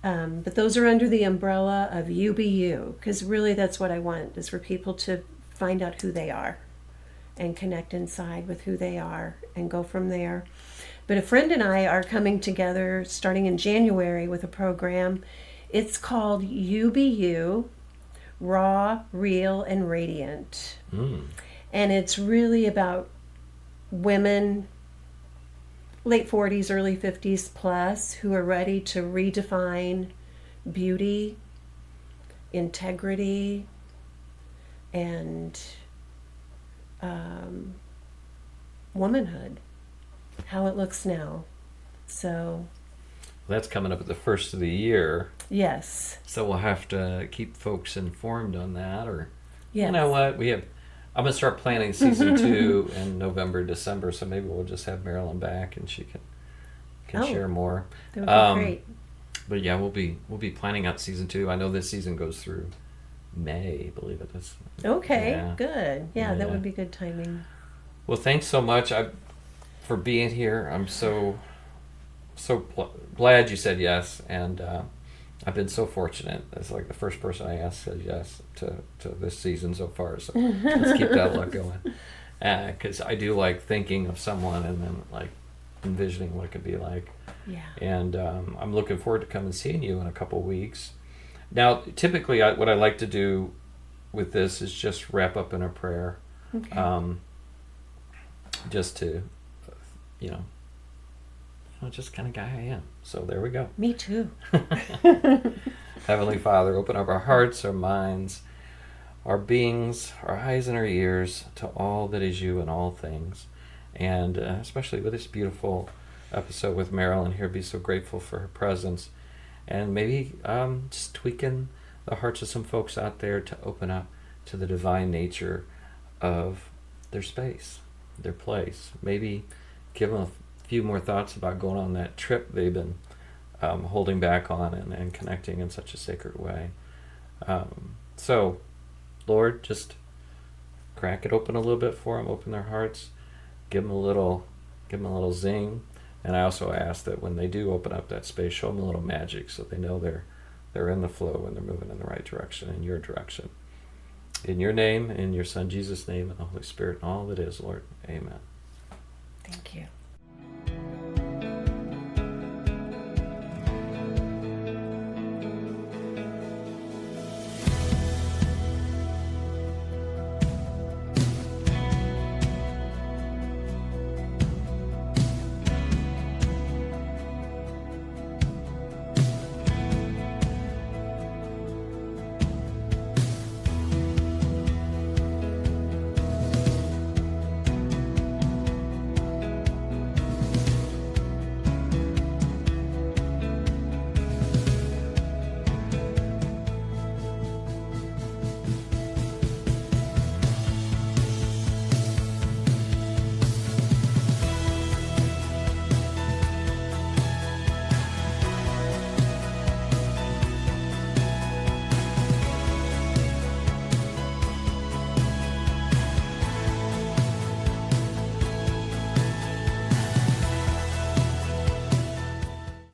But those are under the umbrella of UBU, because really that's what I want, is for people to find out who they are and connect inside with who they are and go from there. But a friend and I are coming together starting in January with a program. It's called UBU, Raw, Real, and Radiant. And it's really about women late 40s, early 50s plus who are ready to redefine beauty, integrity, and womanhood, how it looks now. So That's coming up at the first of the year. yes. So we'll have to keep folks informed on that. Or Yes. you know what? I'm going to start planning season 2 in November, December. So maybe we'll just have Marilyn back and she can Oh, share more. That would be great. But yeah, we'll be planning out season 2. I know this season goes through May, I believe it is. Okay, Yeah. good. Yeah, that Yeah. would be good timing. Well, thanks so much for being here. I'm so glad you said yes, and I've been so fortunate. It's like the first person I asked said yes to this season so far. So let's keep that luck going. Because I do like thinking of someone and then like envisioning what it could be like. Yeah. And I'm looking forward to coming seeing you in a couple weeks. Now, typically, what I like to do with this is just wrap up in a prayer. Okay. Just to, just kind of guy I am. So there we go. Me too. Heavenly Father, open up our hearts, our minds, our beings, our eyes and our ears to all that is you in all things. And especially with this beautiful episode with Marilyn here, be so grateful for her presence. And maybe just tweaking the hearts of some folks out there to open up to the divine nature of their space, their place. Maybe give them a few more thoughts about going on that trip they've been holding back on and connecting in such a sacred way. So, Lord, just crack it open a little bit for them, open their hearts, give them a little zing. And I also ask that when they do open up that space, show them a little magic so they know they're in the flow and they're moving in the right direction, in your direction. In your name, in your Son Jesus' name, and the Holy Spirit, and all that is, Lord. Amen. Thank you.